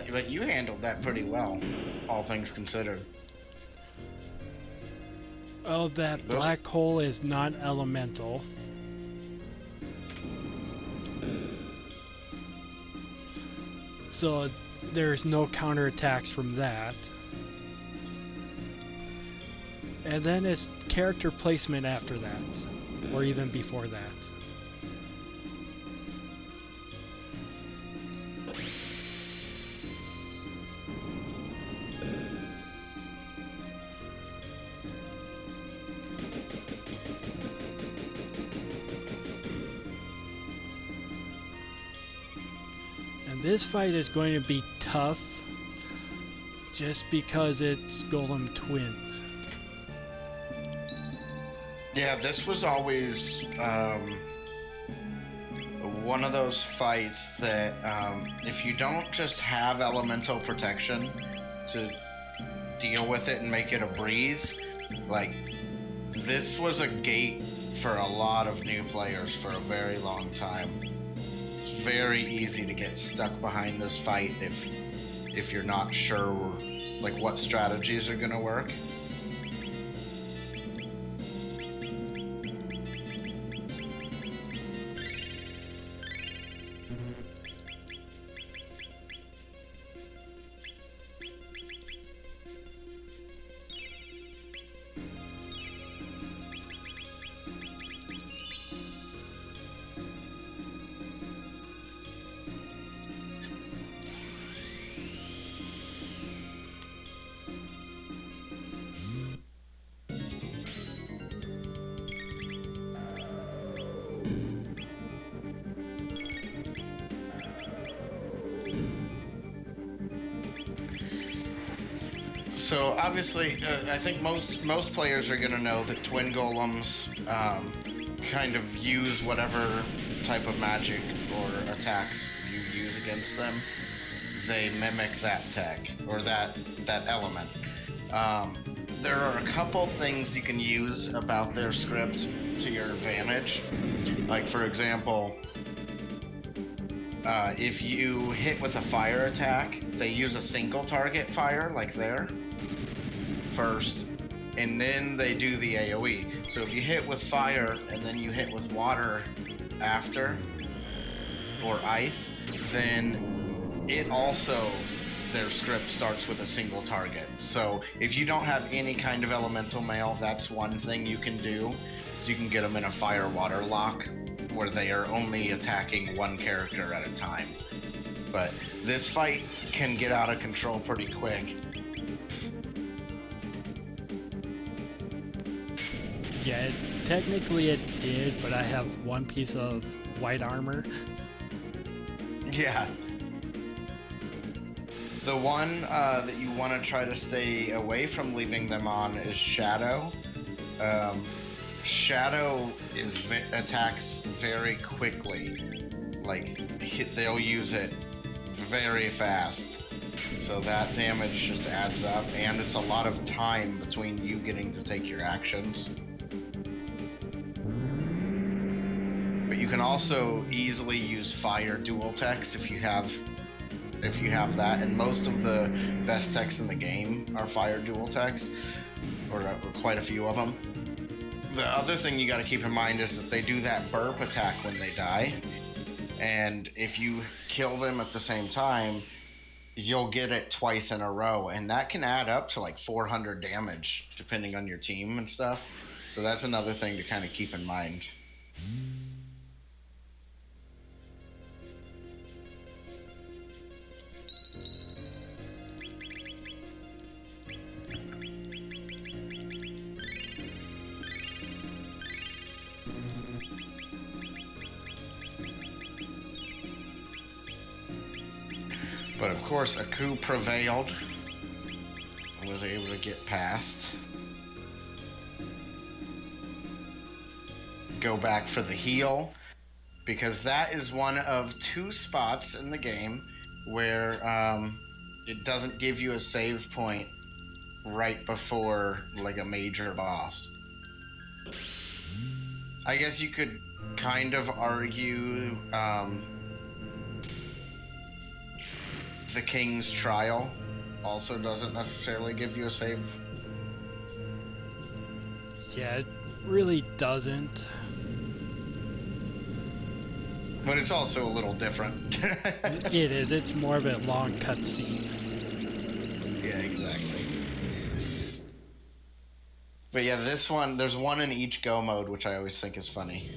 But you handled that pretty well, all things considered. Oh, that black hole is non-elemental. So there's no counterattacks from that. And then it's character placement after that, or even before that. This fight is going to be tough just because it's Golem twins. Yeah, this was always one of those fights that if you don't just have elemental protection to deal with it and make it a breeze, like, this was a gate for a lot of new players for a very long time. It's very easy to get stuck behind this fight if you're not sure like what strategies are gonna work. So obviously, I think most players are going to know that twin golems kind of use whatever type of magic or attacks you use against them. They mimic that tech or that element. There are a couple things you can use about their script to your advantage. Like, for example, if you hit with a fire attack, they use a single target fire, like there, first, and then they do the AoE. So if you hit with fire and then you hit with water after, or ice, then it also, their script starts with a single target. So if you don't have any kind of elemental mail, that's one thing you can do, is you can get them in a fire water lock where they are only attacking one character at a time. But this fight can get out of control pretty quick. Yeah, technically it did, but I have one piece of white armor. Yeah. The one that you want to try to stay away from leaving them on is Shadow. Shadow attacks very quickly. Like, they'll use it very fast. So that damage just adds up, and it's a lot of time between you getting to take your actions. But you can also easily use fire dual techs if you have that, and most of the best techs in the game are fire dual techs, or quite a few of them. The other thing you got to keep in mind is that they do that burp attack when they die, and if you kill them at the same time, you'll get it twice in a row, and that can add up to like 400 damage depending on your team and stuff. So that's another thing to kind of keep in mind. But of course, Aku prevailed and was able to get past. Go back for the heal, because that is one of 2 spots in the game where it doesn't give you a save point right before like a major boss. I guess you could kind of argue the King's Trial also doesn't necessarily give you a save. Yeah, it really doesn't. But it's also a little different. It is. It's more of a long cutscene. Yeah, exactly. But yeah, this one, there's one in each go mode, which I always think is funny.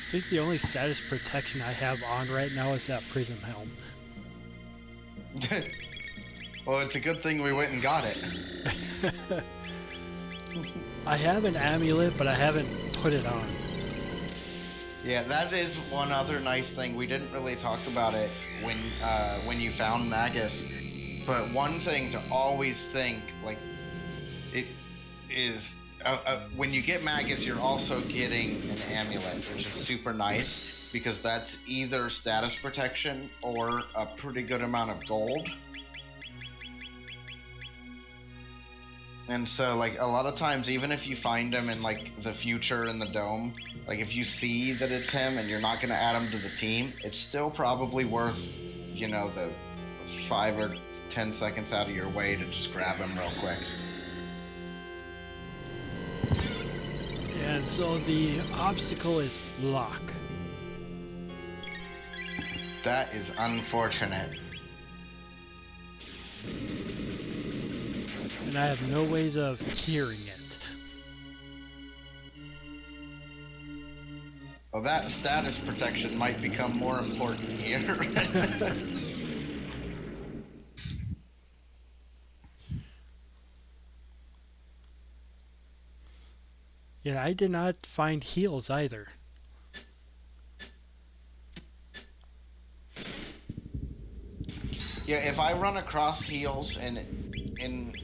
I think the only status protection I have on right now is that prism helm. Well, it's a good thing we went and got it. I have an amulet, but I haven't put it on. Yeah, that is one other nice thing. We didn't really talk about it when you found Magus, but one thing to always think, like, it is when you get Magus, you're also getting an amulet, which is super nice because that's either status protection or a pretty good amount of gold. And so, like, a lot of times, even if you find him in, like, the future in the dome, like, if you see that it's him and you're not going to add him to the team, it's still probably worth, you know, the 5 or 10 seconds out of your way to just grab him real quick. And so the obstacle is lock. That is unfortunate. And I have no ways of curing it. Well, that status protection might become more important here. Yeah, I did not find heals either. Yeah, if I run across heals in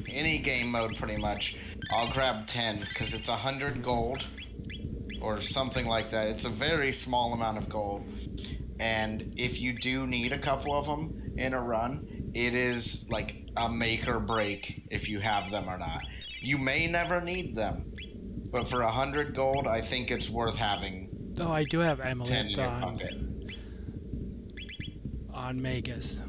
any game mode pretty much, I'll grab 10 because it's 100 gold or something like that. It's a very small amount of gold. And if you do need a couple of them in a run, it is like a make or break if you have them or not. You may never need them, but for 100 gold, I think it's worth having. Oh, I do have 10 in amulet your pocket. on Magus.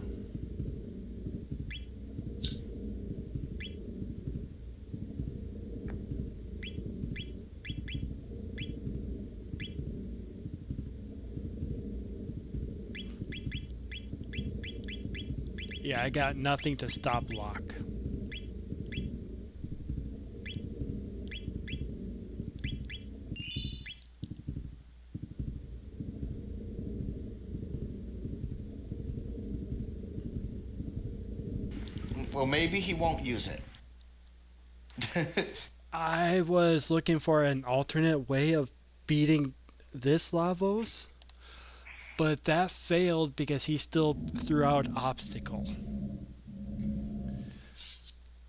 Yeah, I got nothing to stop lock. Well, maybe he won't use it. I was looking for an alternate way of beating this Lavos, but that failed because he still threw out obstacle.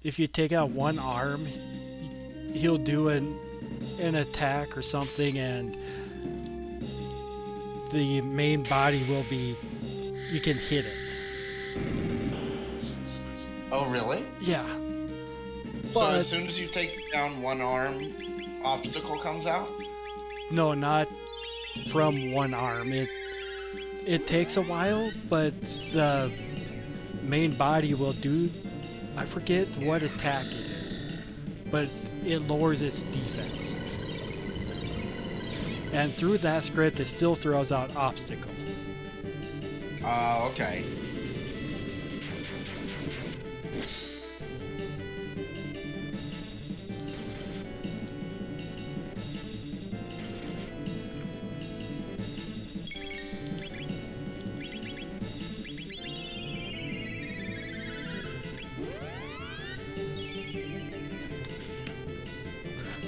If you take out one arm, he'll do an attack or something, and the main body will be, you can hit it. Oh, really? Yeah. So But as soon as you take down one arm, obstacle comes out? no, not from one arm. It takes a while, but the main body will do, I forget what attack it is, but it lowers its defense. And through that script, it still throws out obstacle. Oh, okay.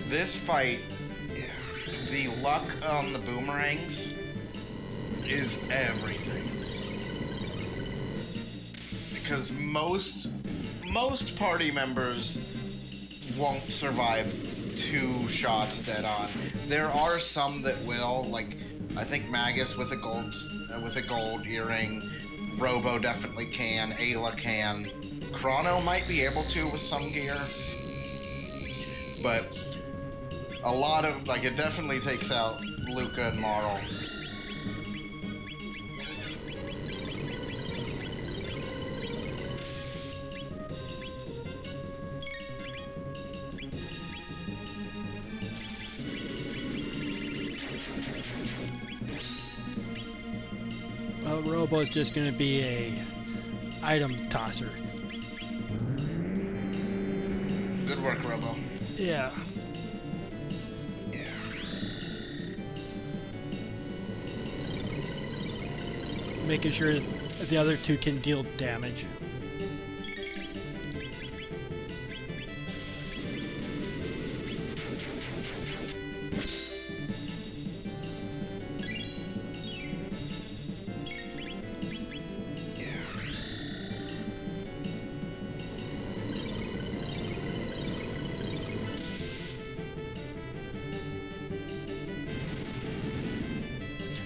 This fight, the luck on the boomerangs is everything. Because most party members won't survive 2 shots dead on. There are some that will, like I think Magus with a gold earring, Robo definitely can, Ayla can, Chrono might be able to with some gear, but a lot of, like, it definitely takes out Luca and Marl. Robo is just going to be a item tosser. Good work, Robo. Yeah. Making sure the other two can deal damage.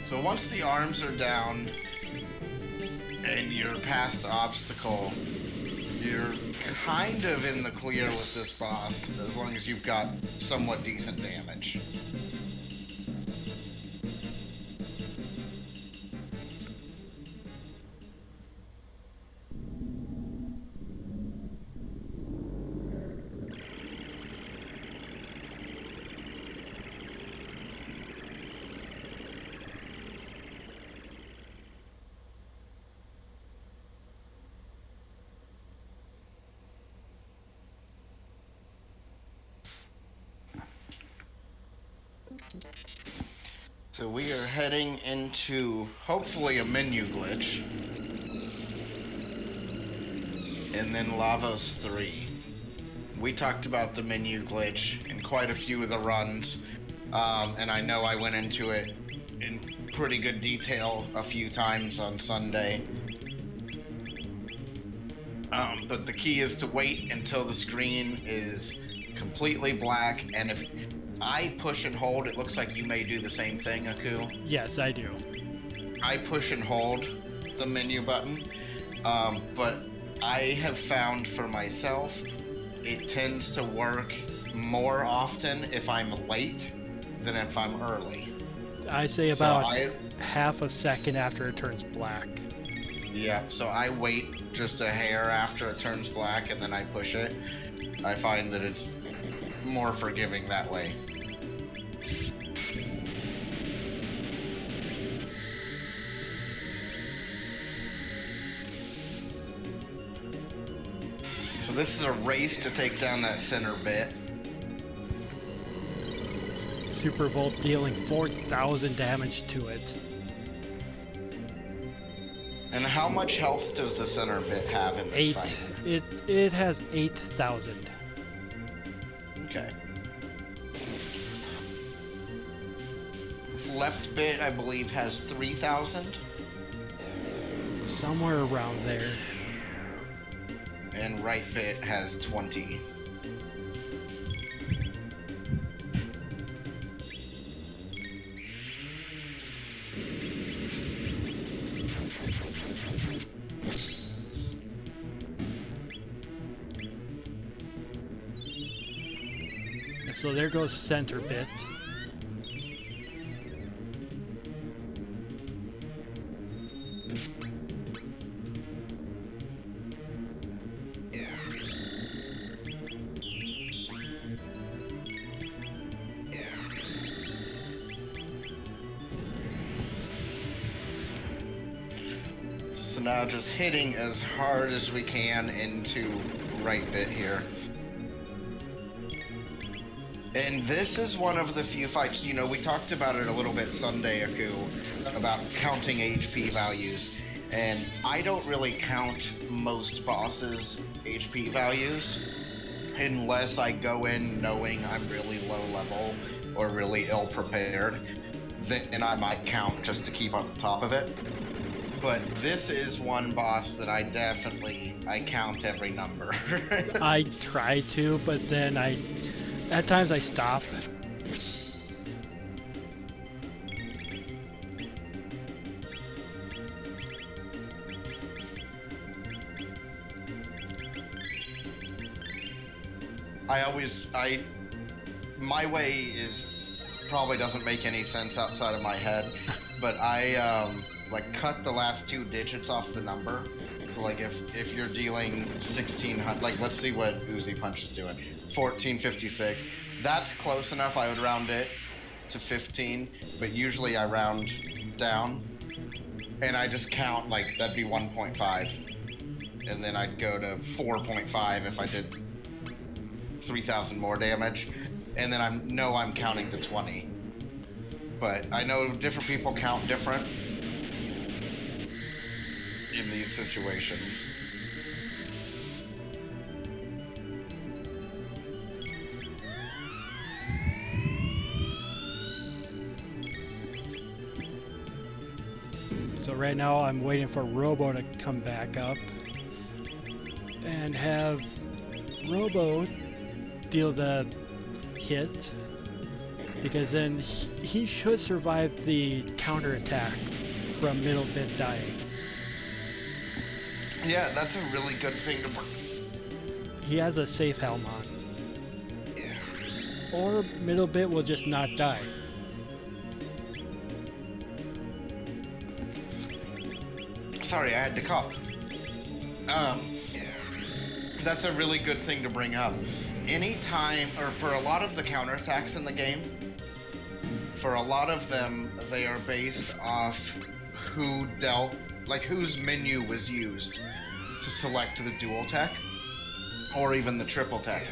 So once the arms are down and you're past the obstacle, you're kind of in the clear with this boss, as long as you've got somewhat decent damage. So we are heading into, hopefully, a menu glitch. And then Lavos 3. We talked about the menu glitch in quite a few of the runs. And I know I went into it in pretty good detail a few times on Sunday. But the key is to wait until the screen is completely black, and if I push and hold, it looks like you may do the same thing, Aku. Yes, I do. I push and hold the menu button, but I have found for myself it tends to work more often if I'm late than if I'm early. I say about half a second after it turns black. Yeah, so I wait just a hair after it turns black and then I push it. I find that it's more forgiving that way. So this is a race to take down that center bit. Super Volt dealing 4,000 damage to it. And how much health does the center bit have in this fight? It has 8,000. Okay. Left bit, I believe, has 3,000. Somewhere around there. And right bit has 20. So there goes center bit. So now just hitting as hard as we can into right bit here. And this is one of the few fights, you know, we talked about it a little bit Sunday, Aku, about counting HP values. And I don't really count most bosses' HP values unless I go in knowing I'm really low level or really ill prepared. Then I might count just to keep on top of it. But this is one boss that I count every number. I try to, but then at times I stop. My way probably doesn't make any sense outside of my head, but I like cut the last two digits off the number. So like if you're dealing 1600, like let's see what Uzi Punch is doing, 1456. That's close enough. I would round it to 15, but usually I round down. and I just count, like, that'd be 1.5. And then I'd go to 4.5 if I did 3,000 more damage. And then I'm counting to 20. But I know different people count different in these situations. So right now I'm waiting for Robo to come back up and have Robo deal the hit, because then he should survive the counterattack from middle bit dying. Yeah, that's a really good thing to... He has a safe helm on. Or middle bit will just not die. Sorry, I had to cough. That's a really good thing to bring up. Anytime, or for a lot of the counterattacks in the game, for a lot of them, they are based off who dealt, like whose menu was used to select the dual tech, or even the triple tech.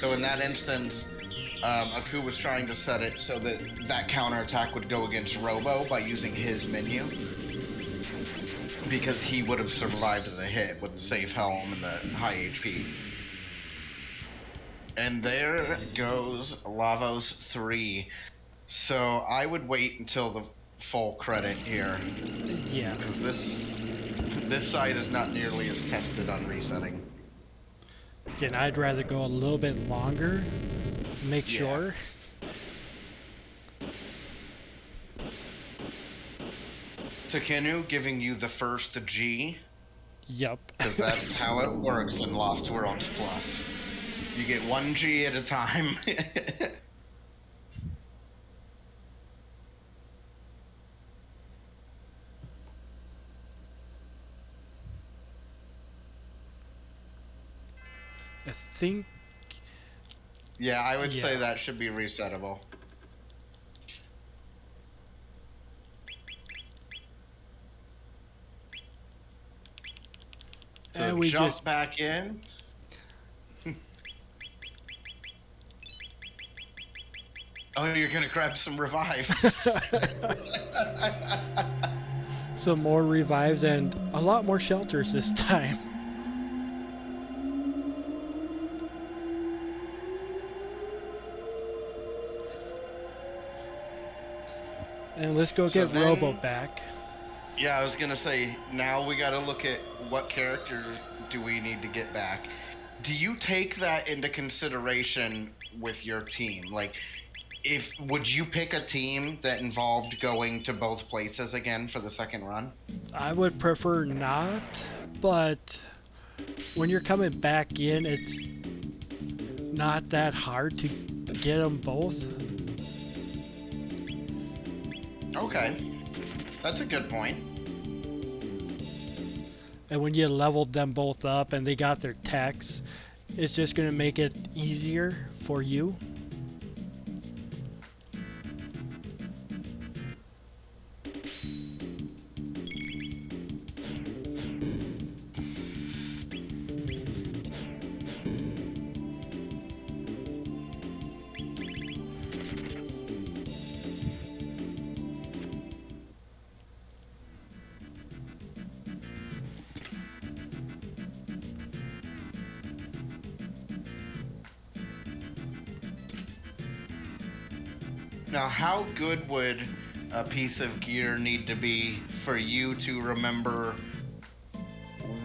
So in that instance, Aku was trying to set it so that that counterattack would go against Robo by using his menu, because he would have survived the hit with the safe helm and the high HP. And there goes Lavos 3. So I would wait until the full credit here. Yeah. Because this side is not nearly as tested on resetting. Again, I'd rather go a little bit longer, make sure. Takenu giving you the first G. Yup. Because that's how it works in Lost Worlds Plus. You get 1 G at a time. I think... Yeah, I would say that should be resettable. So and we jump just back in. Oh, you're gonna grab some revives. some more revives and a lot more shelters this time. And let's go get Robo back. Yeah, I was gonna say, now we gotta look at what character do we need to get back. Do you take that into consideration with your team? Like, would you pick a team that involved going to both places again for the second run? I would prefer not, but when you're coming back in, it's not that hard to get them both. Okay, that's a good point. And when you leveled them both up and they got their techs, it's just going to make it easier for you. Now, how good would a piece of gear need to be for you to remember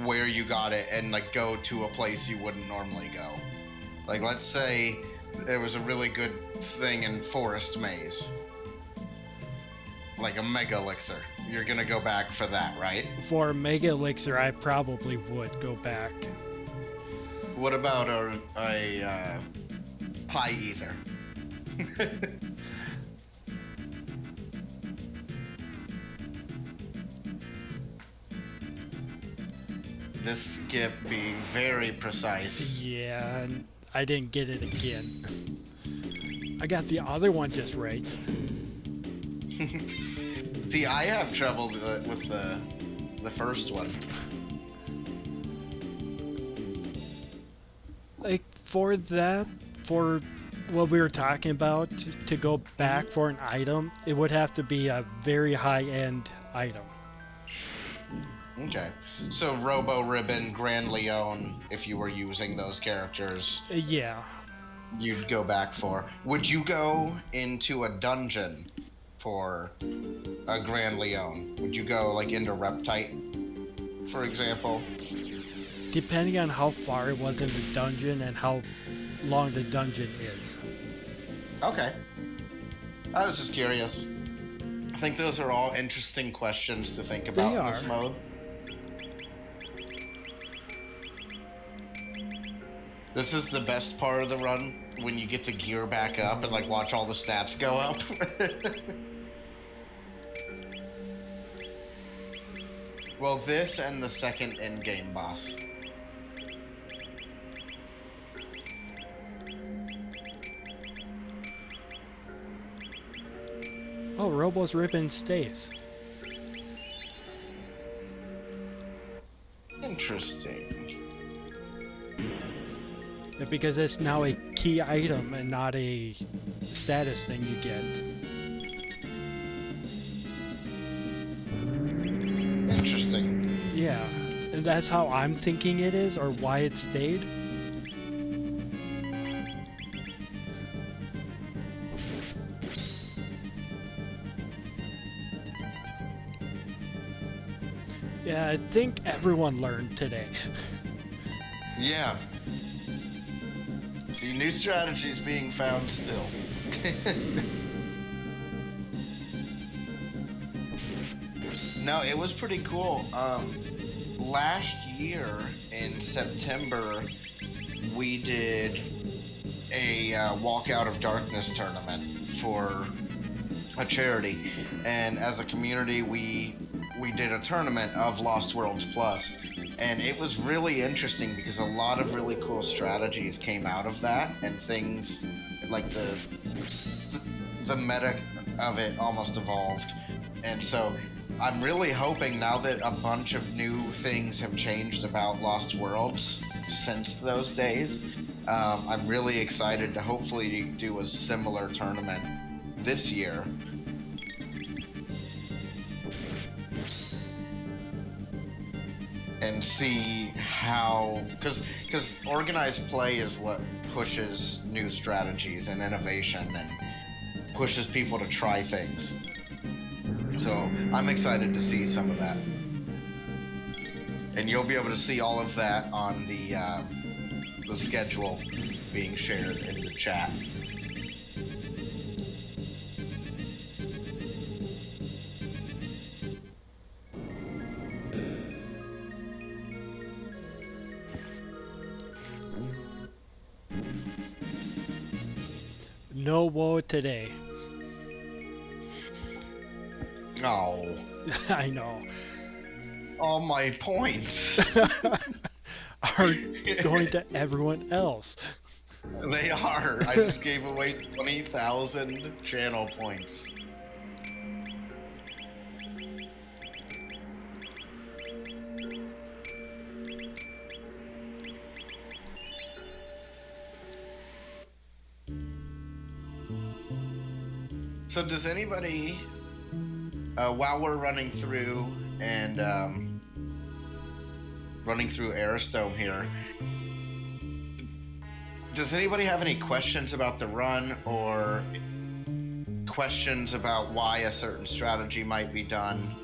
where you got it and like go to a place you wouldn't normally go? Like, let's say there was a really good thing in Forest Maze, like a Mega Elixir. You're gonna go back for that, right? For Mega Elixir, I probably would go back. What about a High Ether? This skip being very precise. Yeah, and I didn't get it again. I got the other one just right. See, I have trouble with the first one. Like for that, for what we were talking about, to go back for an item, it would have to be a very high-end item. Okay. So Robo Ribbon, Grand Leon, if you were using those characters, Yeah. you'd go back for. Would you go into a dungeon for a Grand Leon? Would you go like into Reptite, for example? Depending on how far it was in the dungeon and how long the dungeon is. Okay. I was just curious. I think those are all interesting questions to think about in this mode. This is the best part of the run, when you get to gear back up and like watch all the stats go up. Well, this and the second in-game boss. Oh, Robo's ribbon stays. Interesting. Yeah, because it's now a key item and not a status thing you get. Interesting. Yeah, and that's how I'm thinking it is, or why it stayed. Yeah, I think everyone learned today. Yeah. See, new strategies being found still. No, it was pretty cool. Last year in September, we did a Walk Out of Darkness tournament for a charity, and as a community, we did a tournament of Lost Worlds Plus, and it was really interesting because a lot of really cool strategies came out of that, and things like the meta of it almost evolved. And so I'm really hoping, now that a bunch of new things have changed about Lost Worlds since those days, I'm really excited to hopefully do a similar tournament this year. And see how, because organized play is what pushes new strategies and innovation and pushes people to try things. So I'm excited to see some of that, and you'll be able to see all of that on the schedule being shared in the chat. No woe today. Oh, I know. all my points. Are going to everyone else. They are. I just gave away 20,000 channel points. So does anybody, while we're running through and running through Aristome here, does anybody have any questions about the run, or questions about why a certain strategy might be done?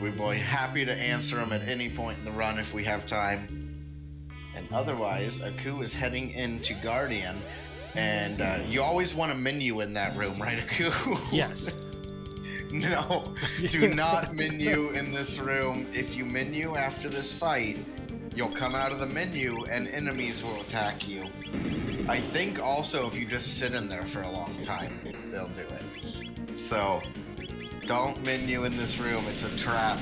We'd be happy to answer them at any point in the run if we have time. And otherwise, Aku is heading into Guardian, and you always want a menu in that room, right, Aku? Yes. No, do not menu in this room. If you menu after this fight, you'll come out of the menu and enemies will attack you. I think also if you just sit in there for a long time, they'll do it. So, don't menu in this room, it's a trap.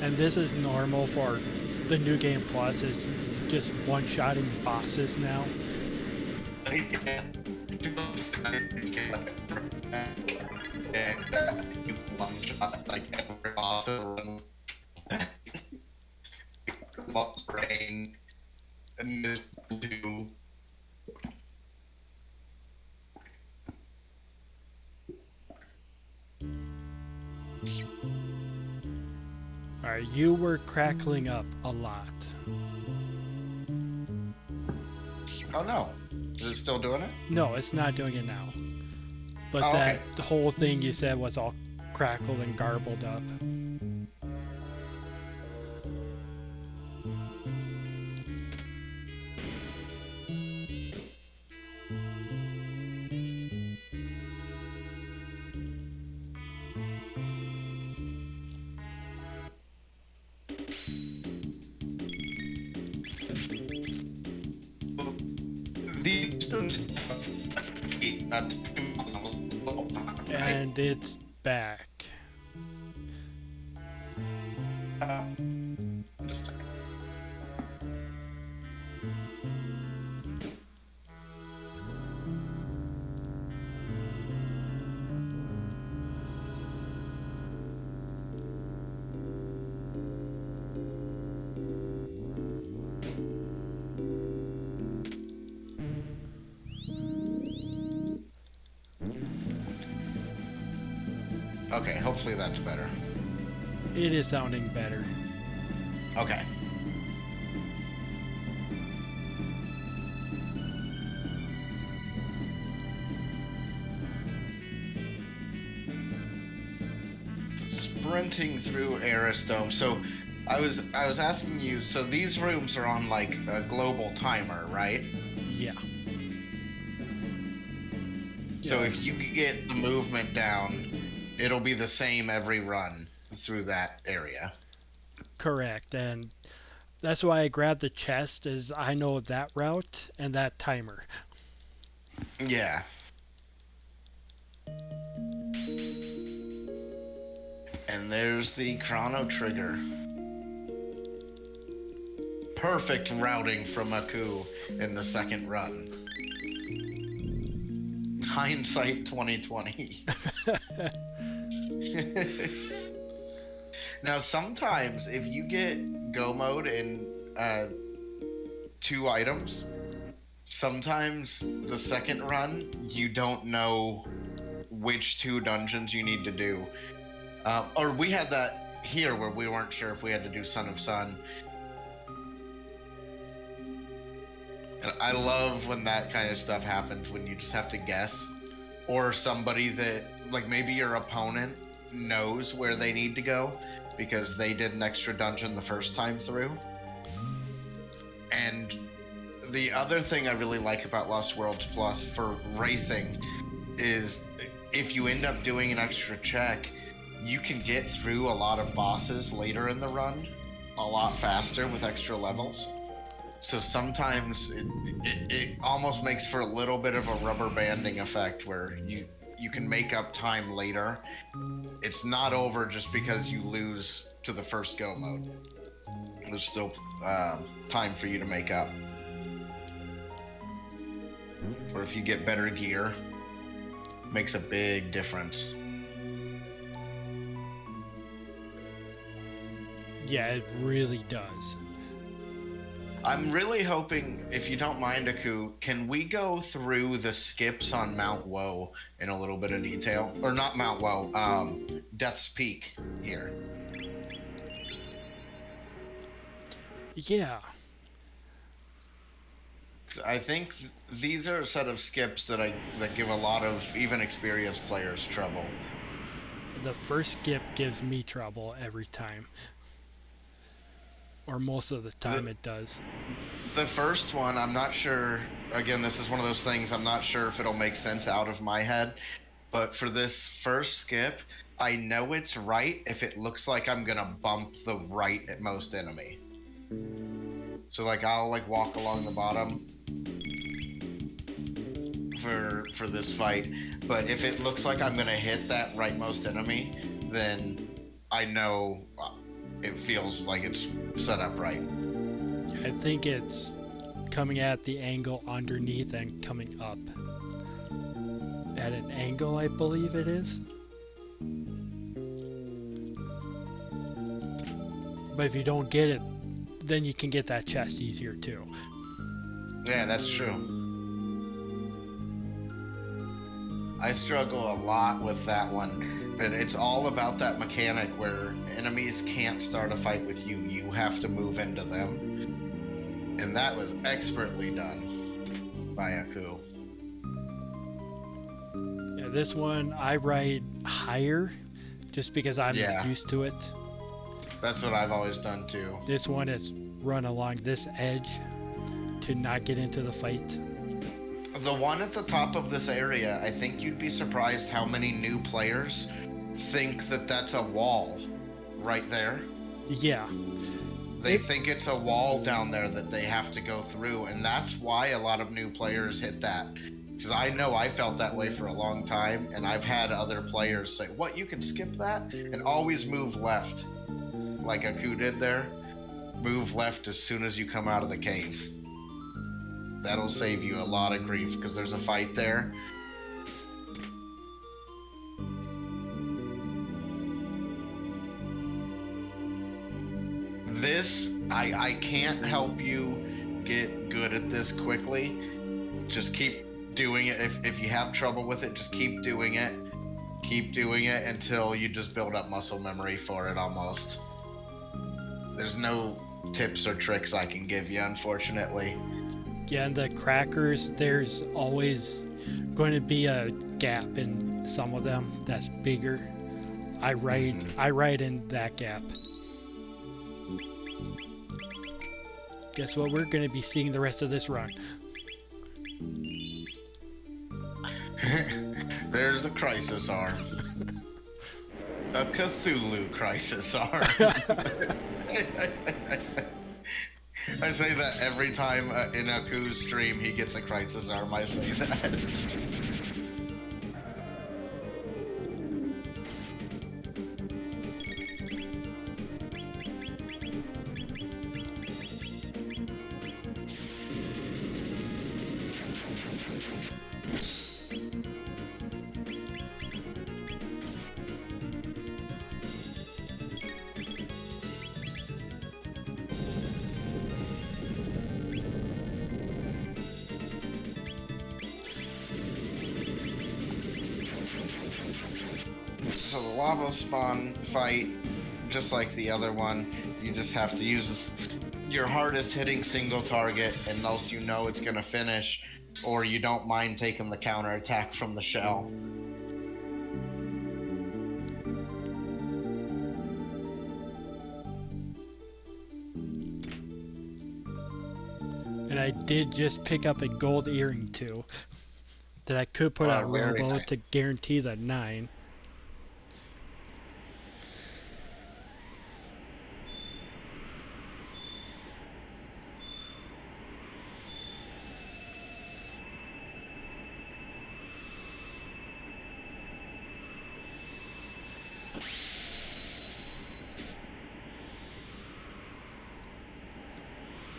And this is normal for the new game plus is just one-shotting bosses now. Yeah. And you one shot like every boss run brain and just do. Alright, you were crackling up a lot. Oh no, is it still doing it? No, it's not doing it now. But Oh, that okay. the whole thing you said was all crackled and garbled up. These right? And it's back. Just a second. Okay, hopefully that's better. It is sounding better. Okay. Sprinting through Aristome. So I was asking you, so these rooms are on like a global timer, right? Yeah. So Yeah, if you could get the movement down, it'll be the same every run through that area. correct. And that's why I grabbed the chest is I know that route and that timer. Yeah. And there's the chrono trigger. Perfect routing from Aku in the second run. Hindsight 2020. Now sometimes if you get go mode in 2 items, sometimes the second run you don't know which 2 dungeons you need to do. Or we had that here where we weren't sure if we had to do Son of Sun. And I love when that kind of stuff happens, when you just have to guess. Or somebody that, like maybe your opponent knows where they need to go because they did an extra dungeon the first time through. And the other thing I really like about Lost Worlds Plus for racing is if you end up doing an extra check, you can get through a lot of bosses later in the run a lot faster with extra levels. So sometimes it almost makes for a little bit of a rubber banding effect where you can make up time later. It's not over just because you lose to the first go mode. There's still time for you to make up. Or if you get better gear, makes a big difference. Yeah, it really does. I'm really hoping, if you don't mind, Aku, can we go through the skips on Mount Woe in a little bit of detail? Or not Mount Woe, Death's Peak here. Yeah. 'Cause I think these are a set of skips that give a lot of even experienced players trouble. The first skip gives me trouble every time. Or most of the time The, it does. the first one, I'm not sure. Again, this is one of those things I'm not sure if it'll make sense out of my head. But for this first skip, I know it's right if it looks like I'm gonna bump the right at most enemy. So like I'll like walk along the bottom for this fight, but if it looks like I'm gonna hit that rightmost enemy, then I know it feels like it's set up right. I think it's coming at the angle underneath and coming up. At an angle, I believe it is. But if you don't get it, then you can get that chest easier too. Yeah, that's true. I struggle a lot with that one, but it's all about that mechanic where enemies can't start a fight with you. You have to move into them. And that was expertly done by Aku. Yeah, this one I ride higher just because I'm Yeah. used to it. That's what I've always done too. This one is run along this edge to not get into the fight. The one at the top of this area, I think you'd be surprised how many new players think that that's a wall right there. Yeah. They think it's a wall down there that they have to go through, and that's why a lot of new players hit that. Because I know I felt that way for a long time, and I've had other players say, "What, you can skip that?" And always move left, like Aku did there. Move left as soon as you come out of the cave. That'll save you a lot of grief, because there's a fight there. This, I can't help you get good at this quickly. Just keep doing it. If you have trouble with it, just keep doing it. Keep doing it until you just build up muscle memory for it almost. There's no tips or tricks I can give you, unfortunately. Yeah, and the crackers, there's always going to be a gap in some of them that's bigger. I ride in that gap. Guess what? We're going to be seeing the rest of this run. There's a crisis arm. A Cthulhu crisis arm. I say that every time in Aku's stream he gets a crisis arm, I say that. So the lava spawn fight, just like the other one, you just have to use your hardest hitting single target unless you know it's gonna finish, or you don't mind taking the counter attack from the shell. And I did just pick up a gold earring too. That I could put on Very Robo nice. to guarantee the 9.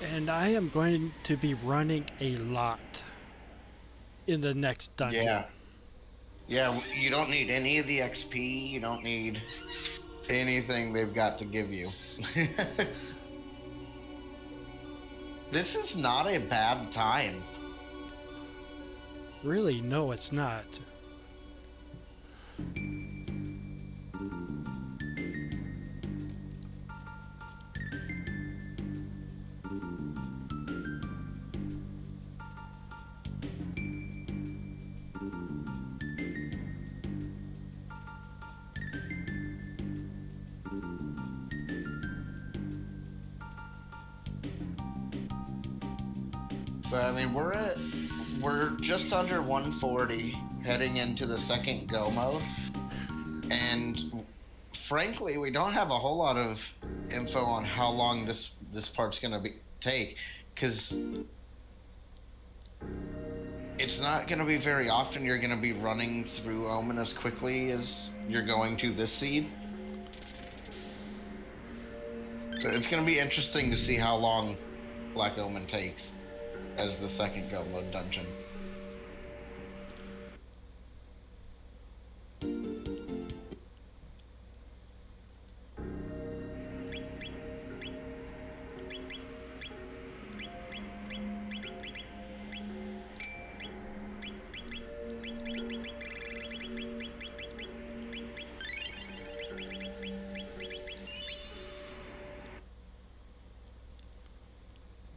And I am going to be running a lot in the next dungeon. Yeah. Yeah, you don't need any of the XP, you don't need anything they've got to give you. This is not a bad time. Really, no, it's not. But I mean, we're just under 140 heading into the second go mode, and frankly, we don't have a whole lot of info on how long this part's gonna take, because it's not gonna be very often you're gonna be running through Omen as quickly as you're going to this seed. So it's going to be interesting to see how long Black Omen takes as the second go mode dungeon.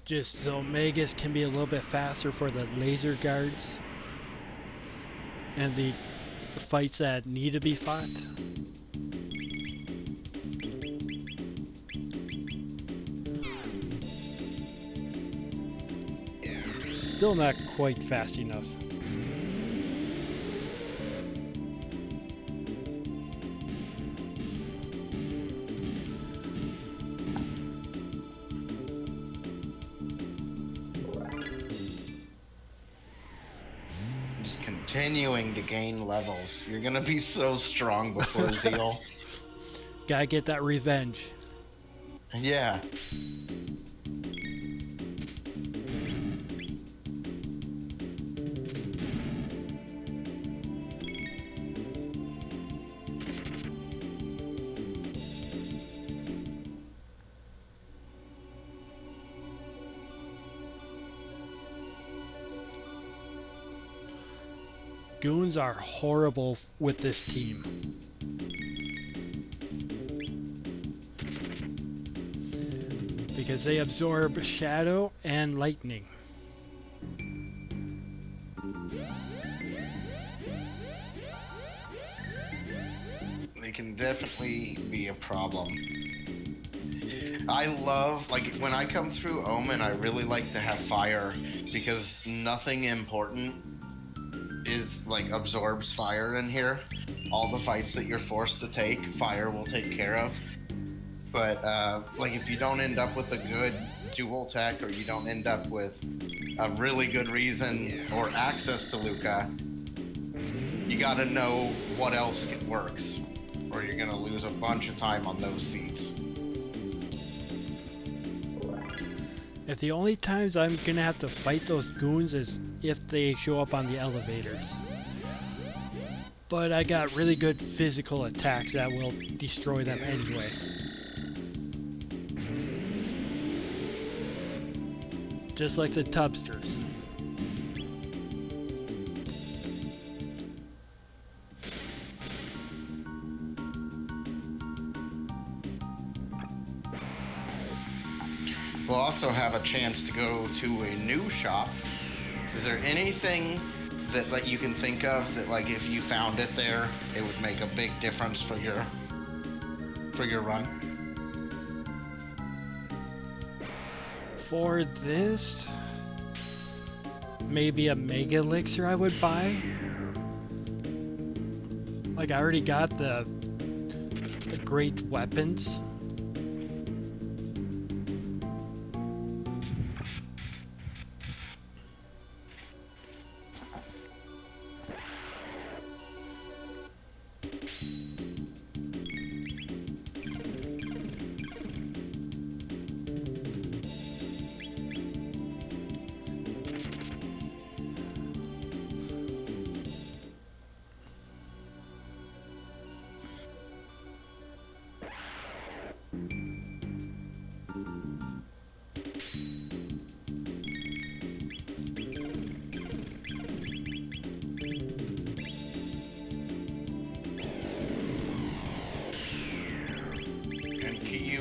Just so Magus can be a little bit faster for the laser guards and the fights that need to be fought. Still not quite fast enough. Just continuing to gain levels. You're going to be so strong before Zeal. Gotta get that revenge. Yeah. Goons are horrible with this team. Because they absorb shadow and lightning. They can definitely be a problem. I love, like, when I come through Omen, I really like to have fire because nothing important is, like, absorbs fire in here. All the fights that you're forced to take, fire will take care of. But, like, if you don't end up with a good dual tech, or you don't end up with a really good reason or access to Luca, you gotta know what else works, or you're gonna lose a bunch of time on those seats. If the only times I'm gonna have to fight those goons is if they show up on the elevators. But I got really good physical attacks that will destroy them anyway. Just like the tubsters. We'll also have a chance to go to a new shop. Is there anything that you can think of that, like, if you found it there, it would make a big difference for your run? For this, maybe a mega elixir I would buy. Like, I already got the great weapons.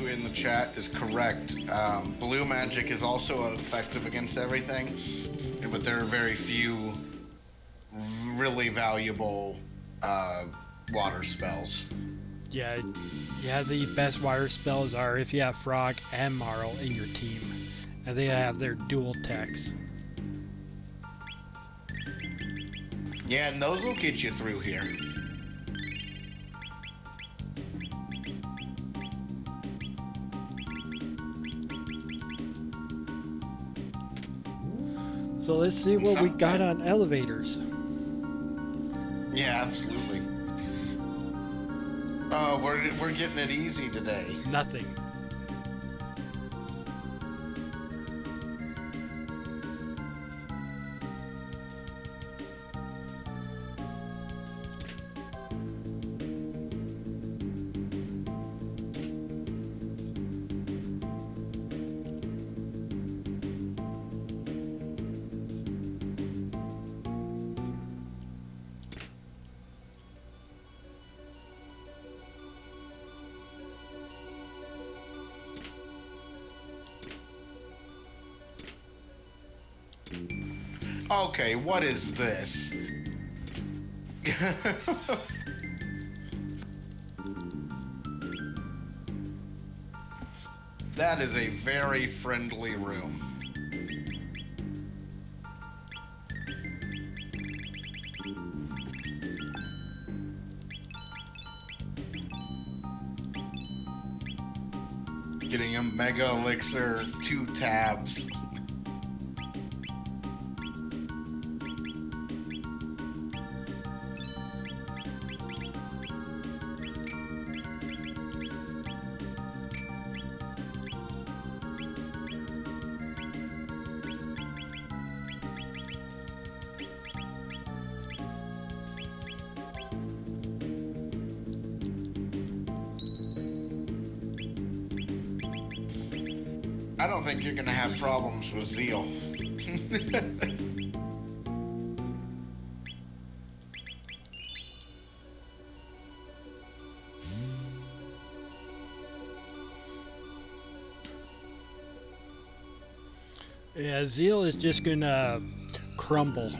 In the chat is correct. Blue magic is also effective against everything, but there are very few really valuable water spells. Yeah, the best water spells are if you have Frog and Marl in your team, and they have their dual techs. Yeah, and those will get you through here. So let's see what we got on elevators. Yeah, absolutely. Oh, we're getting it easy today. Nothing. Okay, what is this? That is a very friendly room. Getting a mega elixir, 2 tabs. I don't think you're gonna have problems with Zeal. Yeah, Zeal is just gonna crumble.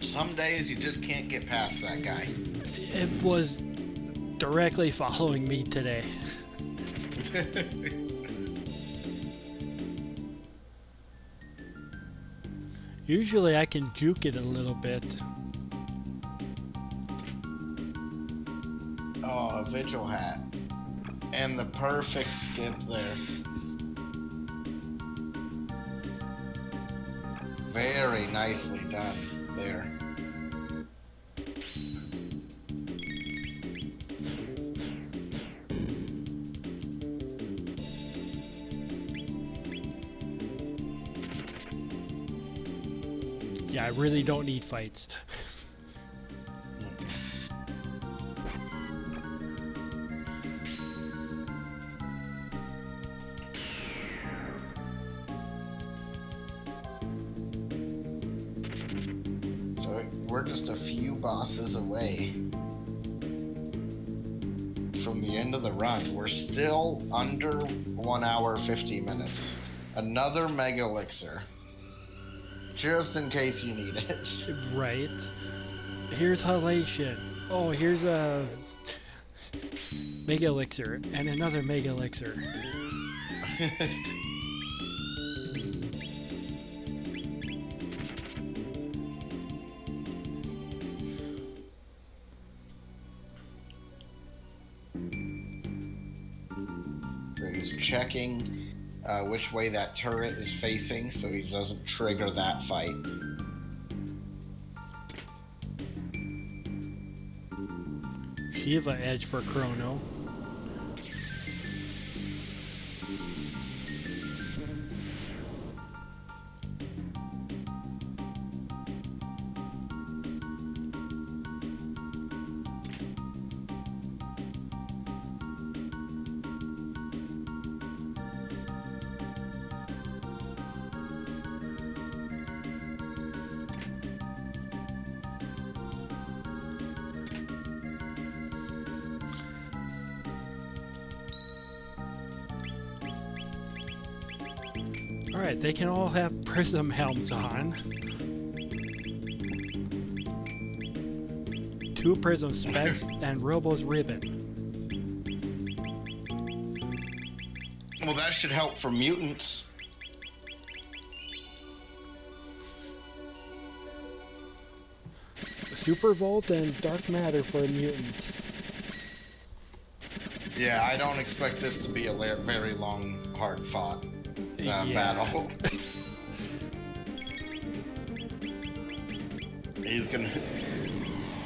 Some days you just can't get past that guy. It was directly following me today. Usually I can juke it a little bit. Oh, a vigil hat. And the perfect skip there. Very nicely done there. Yeah, I really don't need fights. So we're just a few bosses away from the end of the run. We're still under 1 hour 50 minutes. Another mega elixir. Just in case you need it. Right. Here's halation. Oh, here's a mega elixir and another mega elixir. So he's checking which way that turret is facing so he doesn't trigger that fight. Shiva edge for Chrono. Alright, they can all have prism helms on. 2 prism specs and Robo's ribbon. Well, that should help for mutants. Super Volt and Dark Matter for mutants. Yeah, I don't expect this to be a very long, hard-fought battle. He's gonna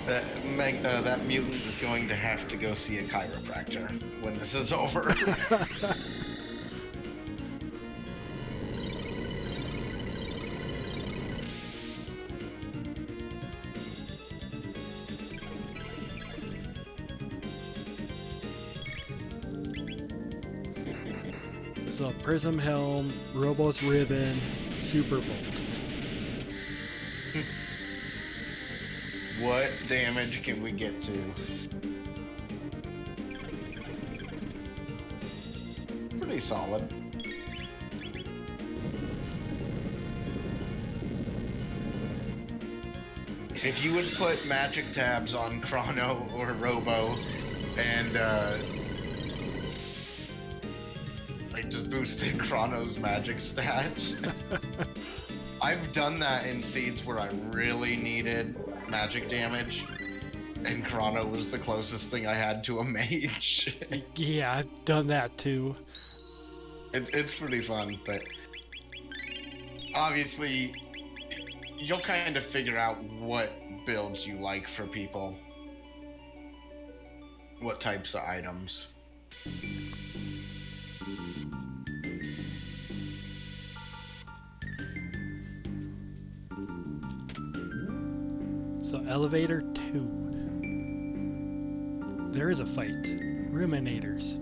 That mutant is going to have to go see a chiropractor when this is over. So Prism Helm, Robo's Ribbon, Super Volt. What damage can we get to? Pretty solid. If you would put magic tabs on Chrono or Robo and like just boosted Chrono's magic stats. I've done that in seeds where I really needed magic damage, and Chrono was the closest thing I had to a mage. Yeah, I've done that too. It's pretty fun, but obviously you'll kind of figure out what builds you like for people, what types of items. So Elevator 2. There is a fight. Ruminators.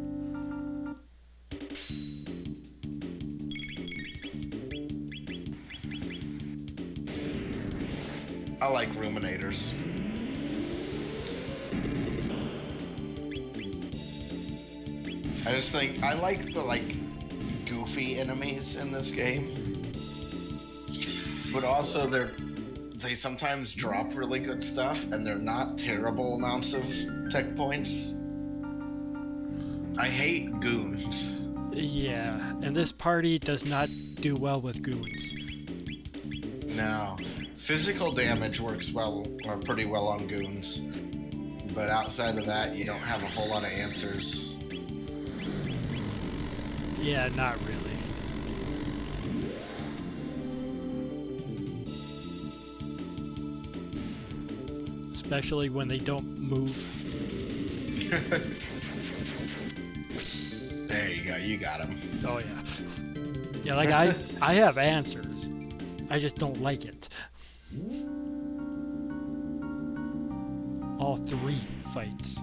I like Ruminators. I just think I like the goofy enemies in this game, but also they sometimes drop really good stuff, and they're not terrible amounts of tech points. I hate goons. Yeah, and this party does not do well with goons. No. Physical damage works well, or pretty well on goons. But outside of that, you don't have a whole lot of answers. Yeah, not really. Especially when they don't move. There you go, you got him. Oh yeah. Yeah, like I have answers. I just don't like it. All 3 fights.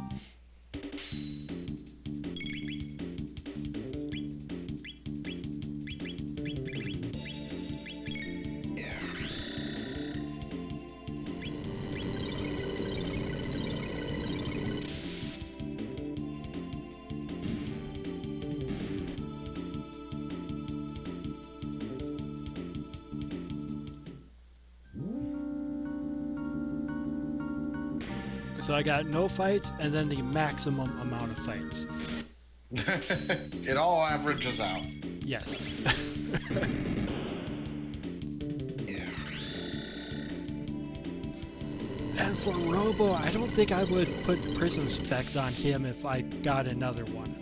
So I got no fights and then the maximum amount of fights. It all averages out. Yes. And for Robo, I don't think I would put prism specs on him if I got another one.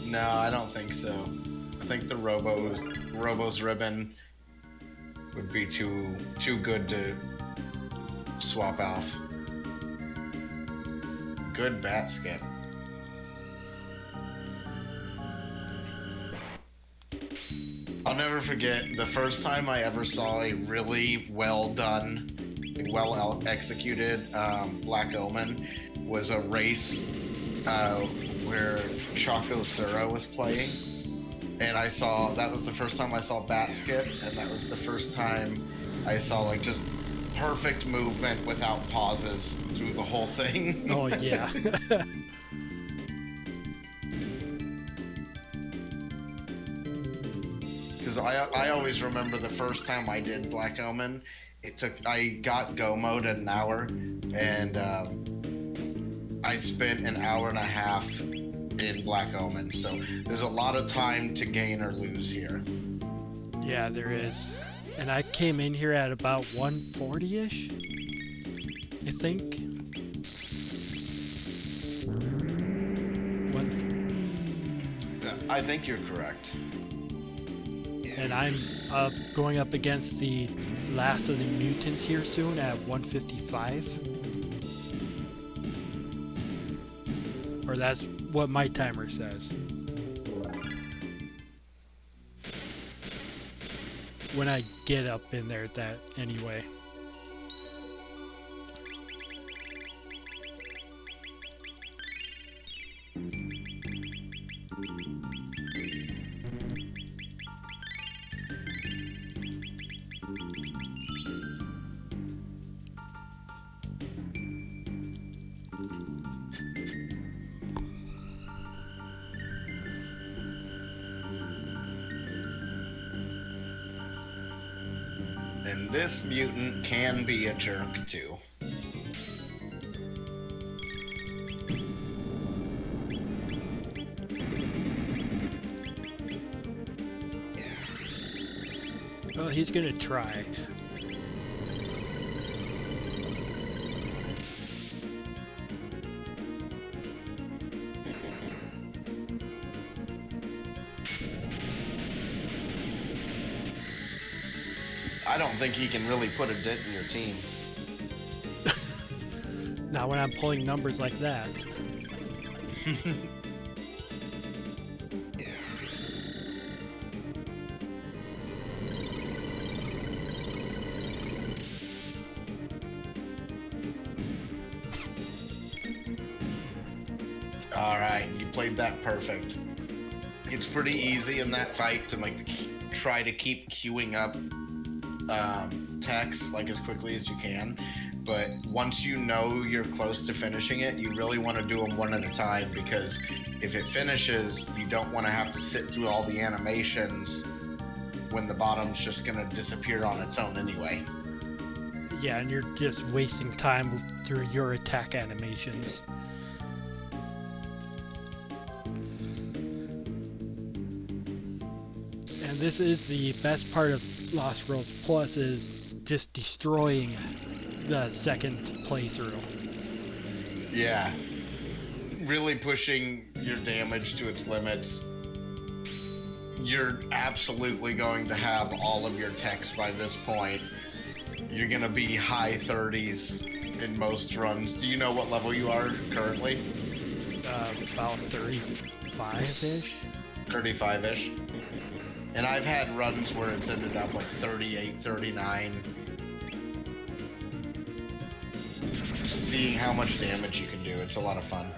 No, I don't think so. I think the Robo's ribbon would be too good to swap off. Good bat skip. I'll never forget the first time I ever saw a really well done, well executed Black Omen was a race where Choco Sura was playing. And that was the first time I saw bat skip, and that was the first time I saw just perfect movement without pauses through the whole thing. Oh yeah. Because I always remember the first time I did Black Omen, I got go mode in an hour, and I spent an hour and a half in Black Omen, so there's a lot of time to gain or lose here. Yeah, there is. And I came in here at about 140-ish, I think. I think you're correct. And I'm Going up against the last of the mutants here soon at 155. Or that's what my timer says. When I get up in there, that anyway. And this mutant can be a jerk too. Well, he's gonna try. I don't think he can really put a dent in your team. Not when I'm pulling numbers like that. Alright, you played that perfect. It's pretty easy in that fight to try to keep queuing up techs like as quickly as you can, but once you know you're close to finishing it, you really want to do them one at a time, because if it finishes, you don't want to have to sit through all the animations when the bottom's just going to disappear on its own anyway. Yeah, and you're just wasting time through your attack animations. And this is the best part of Lost Worlds Plus, is just destroying the second playthrough. Yeah. Really pushing your damage to its limits. You're absolutely going to have all of your techs by this point. You're going to be high 30s in most runs. Do you know what level you are currently? About 35-ish. 35-ish. And I've had runs where it's ended up like 38, 39. Seeing how much damage you can do, it's a lot of fun.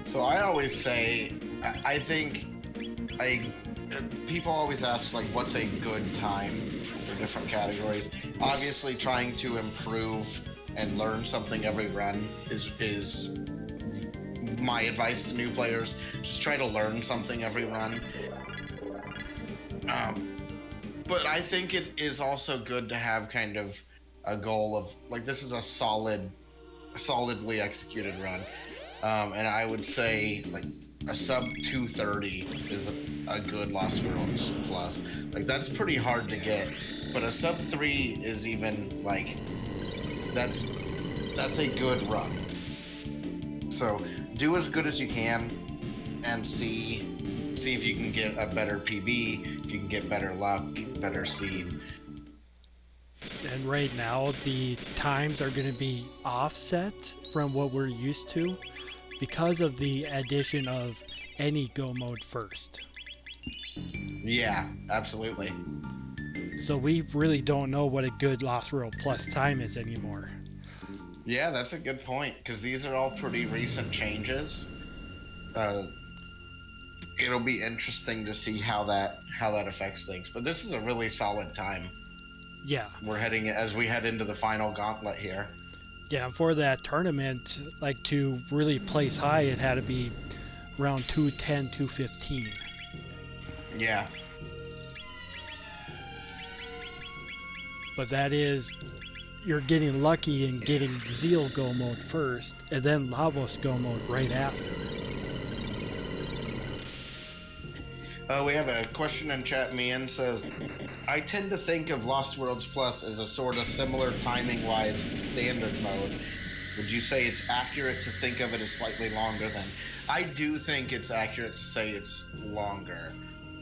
So I always say, I think people always ask like, what's a good time for different categories. Obviously, trying to improve and learn something every run is my advice to new players. Just try to learn something every run. But I think it is also good to have kind of a goal of like, this is a solidly executed run. And I would say like a sub 230 is a good Lost Worlds Plus. Like, that's pretty hard to get, but a sub 3 is even like, that's a good run. So do as good as you can and see if you can get a better PB, if you can get better luck, better seed. And right now the times are going to be offset from what we're used to because of the addition of any go mode first. Yeah, absolutely. So we really don't know what a good Lost World Plus time is anymore. Yeah, that's a good point, because these are all pretty recent changes. It'll be interesting to see how that affects things. But this is a really solid time. Yeah. As we head into the final gauntlet here. Yeah, and for that tournament, like, to really place high, it had to be around 210, 215. Yeah. But that is, you're getting lucky and getting Zeal go mode first, and then Lavos go mode right after. We have a question in chat. Mian says, I tend to think of Lost Worlds Plus as a sort of similar timing-wise to standard mode. Would you say it's accurate to think of it as slightly longer than? I do think it's accurate to say it's longer.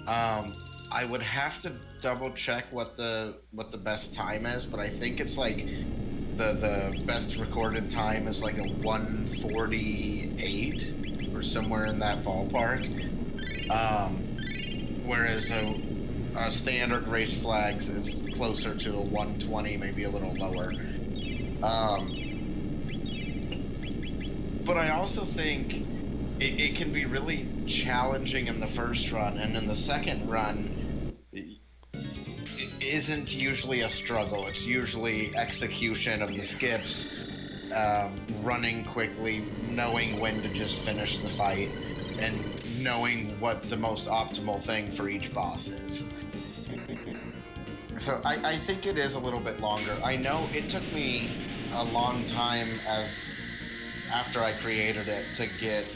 I would have to double check what the best time is, but I think it's like the best recorded time is like a 1:48 or somewhere in that ballpark. Whereas a standard race flags is closer to a 1:20, maybe a little lower. But I also think it can be really challenging in the first run, and in the second run, it isn't usually a struggle. It's usually execution of the skips, running quickly, knowing when to just finish the fight, and knowing what the most optimal thing for each boss is. So I think it is a little bit longer. I know it took me a long time after I created it to get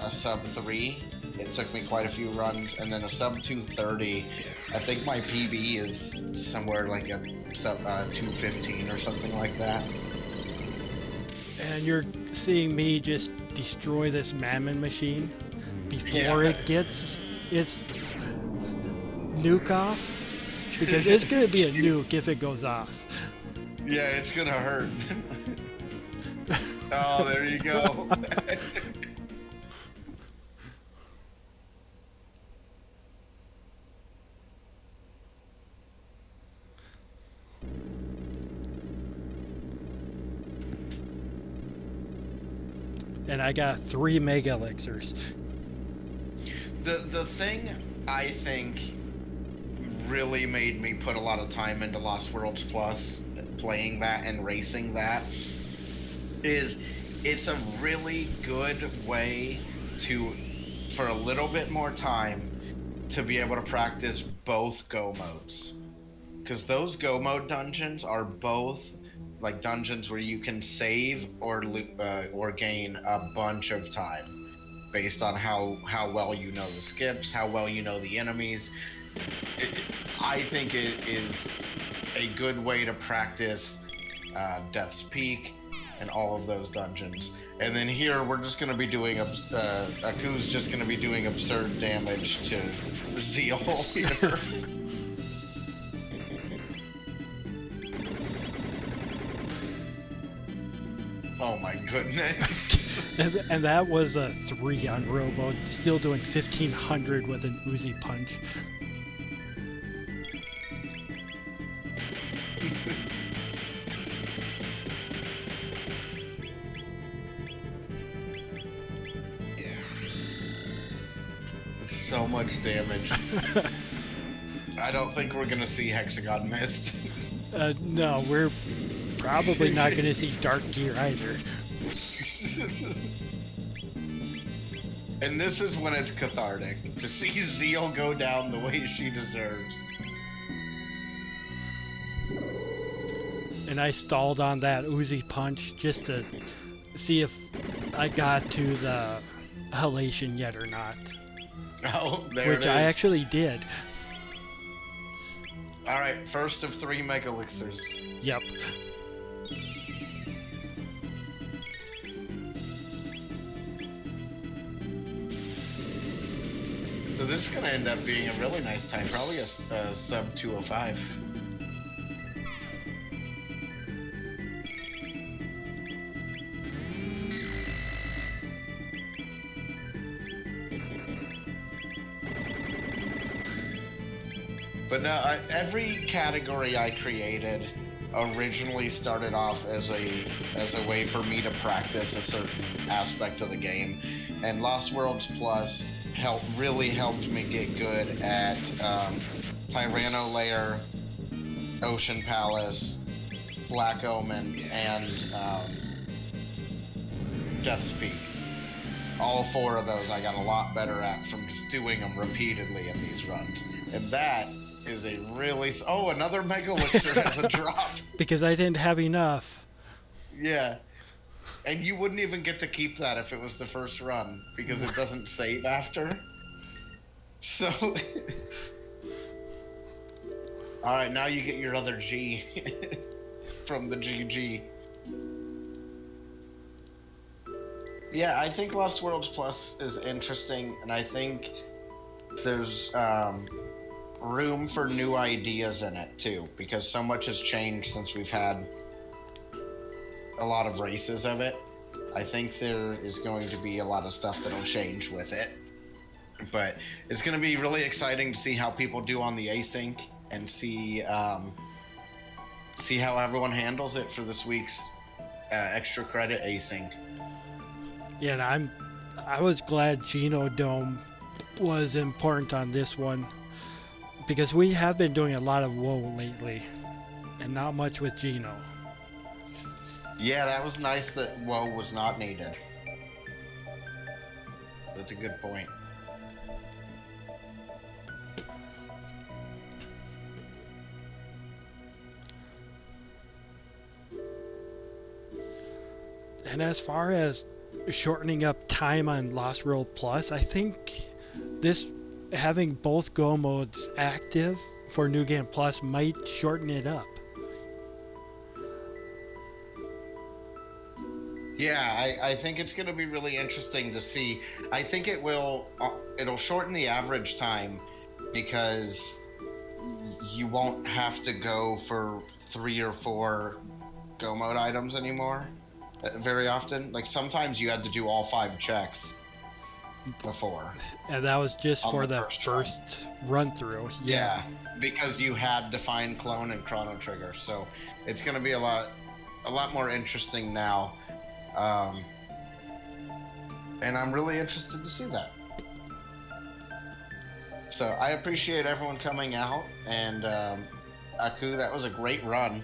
a sub 3. It took me quite a few runs, and then a sub 230. I think my PB is somewhere like a sub 215 or something like that. And you're seeing me just destroy this Mammon machine before it gets its nuke off, because it's gonna be a nuke if it goes off. Yeah, it's gonna hurt. Oh, there you go. And I got 3 mega elixirs. The thing I think really made me put a lot of time into Lost Worlds Plus, playing that and racing that, is it's a really good way for a little bit more time, to be able to practice both go modes. Because those go mode dungeons are both like dungeons where you can save or gain a bunch of time based on how well you know the skips, how well you know the enemies. I think it is a good way to practice Death's Peak and all of those dungeons. And then here we're just going to be doing Aku's just going to be doing absurd damage to Zeal here. Oh my goodness. And that was a 3 on Robo, still doing 1500 with an Uzi punch. So much damage. I don't think we're gonna see Hexagon Mist. No, we're probably not going to see Dark Gear either. And this is when it's cathartic, to see Zeal go down the way she deserves. And I stalled on that Uzi punch just to see if I got to the halation yet or not. Oh, there Which it is. I actually did. Alright, first of 3 Mega Elixirs. Yep. So this is going to end up being a really nice time, probably a sub 205. But no, every category I created originally started off as a way for me to practice a certain aspect of the game, and Lost Worlds Plus really helped me get good at Tyranno Lair, Ocean Palace, Black Omen, and Death's Peak. All 4 of those I got a lot better at from just doing them repeatedly in these runs, and that is a really... Oh, another Mega Elixir has a drop. Because I didn't have enough. Yeah. And you wouldn't even get to keep that if it was the first run, because it doesn't save after. So, all right, now you get your other G from the GG. Yeah, I think Lost Worlds Plus is interesting, and I think there's room for new ideas in it too, because so much has changed since we've had a lot of races of it. I think there is going to be a lot of stuff that'll change with it, but it's going to be really exciting to see how people do on the async and see how everyone handles it for this week's extra credit async. Yeah, and I was glad Geno Dome was important on this one because we have been doing a lot of WoW lately, and not much with Geno. Yeah, that was nice that woe was not needed. That's a good point. And as far as shortening up time on Lost World Plus, I think this having both Go modes active for New Game Plus might shorten it up. Yeah, I think it's going to be really interesting to see. I think it'll shorten the average time because you won't have to go for 3 or 4 go mode items anymore very often. Like sometimes you had to do all 5 checks before And that was just on for the the first run through. Yeah, because you had to find clone and chrono trigger. So it's going to be a lot more interesting now. And I'm really interested to see that. So I appreciate everyone coming out, and Aku, that was a great run.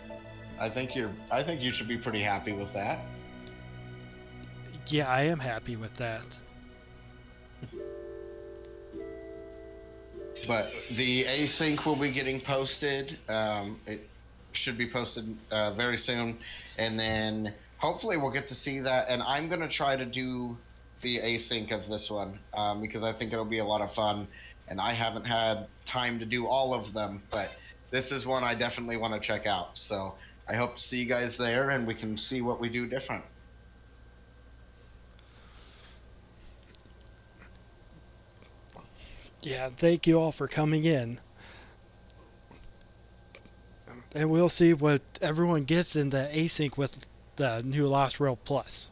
I think you should be pretty happy with that. Yeah, I am happy with that. But the async will be getting posted. It should be posted very soon, and then hopefully we'll get to see that. And I'm gonna try to do the async of this one because I think it'll be a lot of fun. And I haven't had time to do all of them, but this is one I definitely want to check out. So I hope to see you guys there, and we can see what we do different. Yeah, thank you all for coming in. And we'll see what everyone gets in the async with the new Lost World Plus.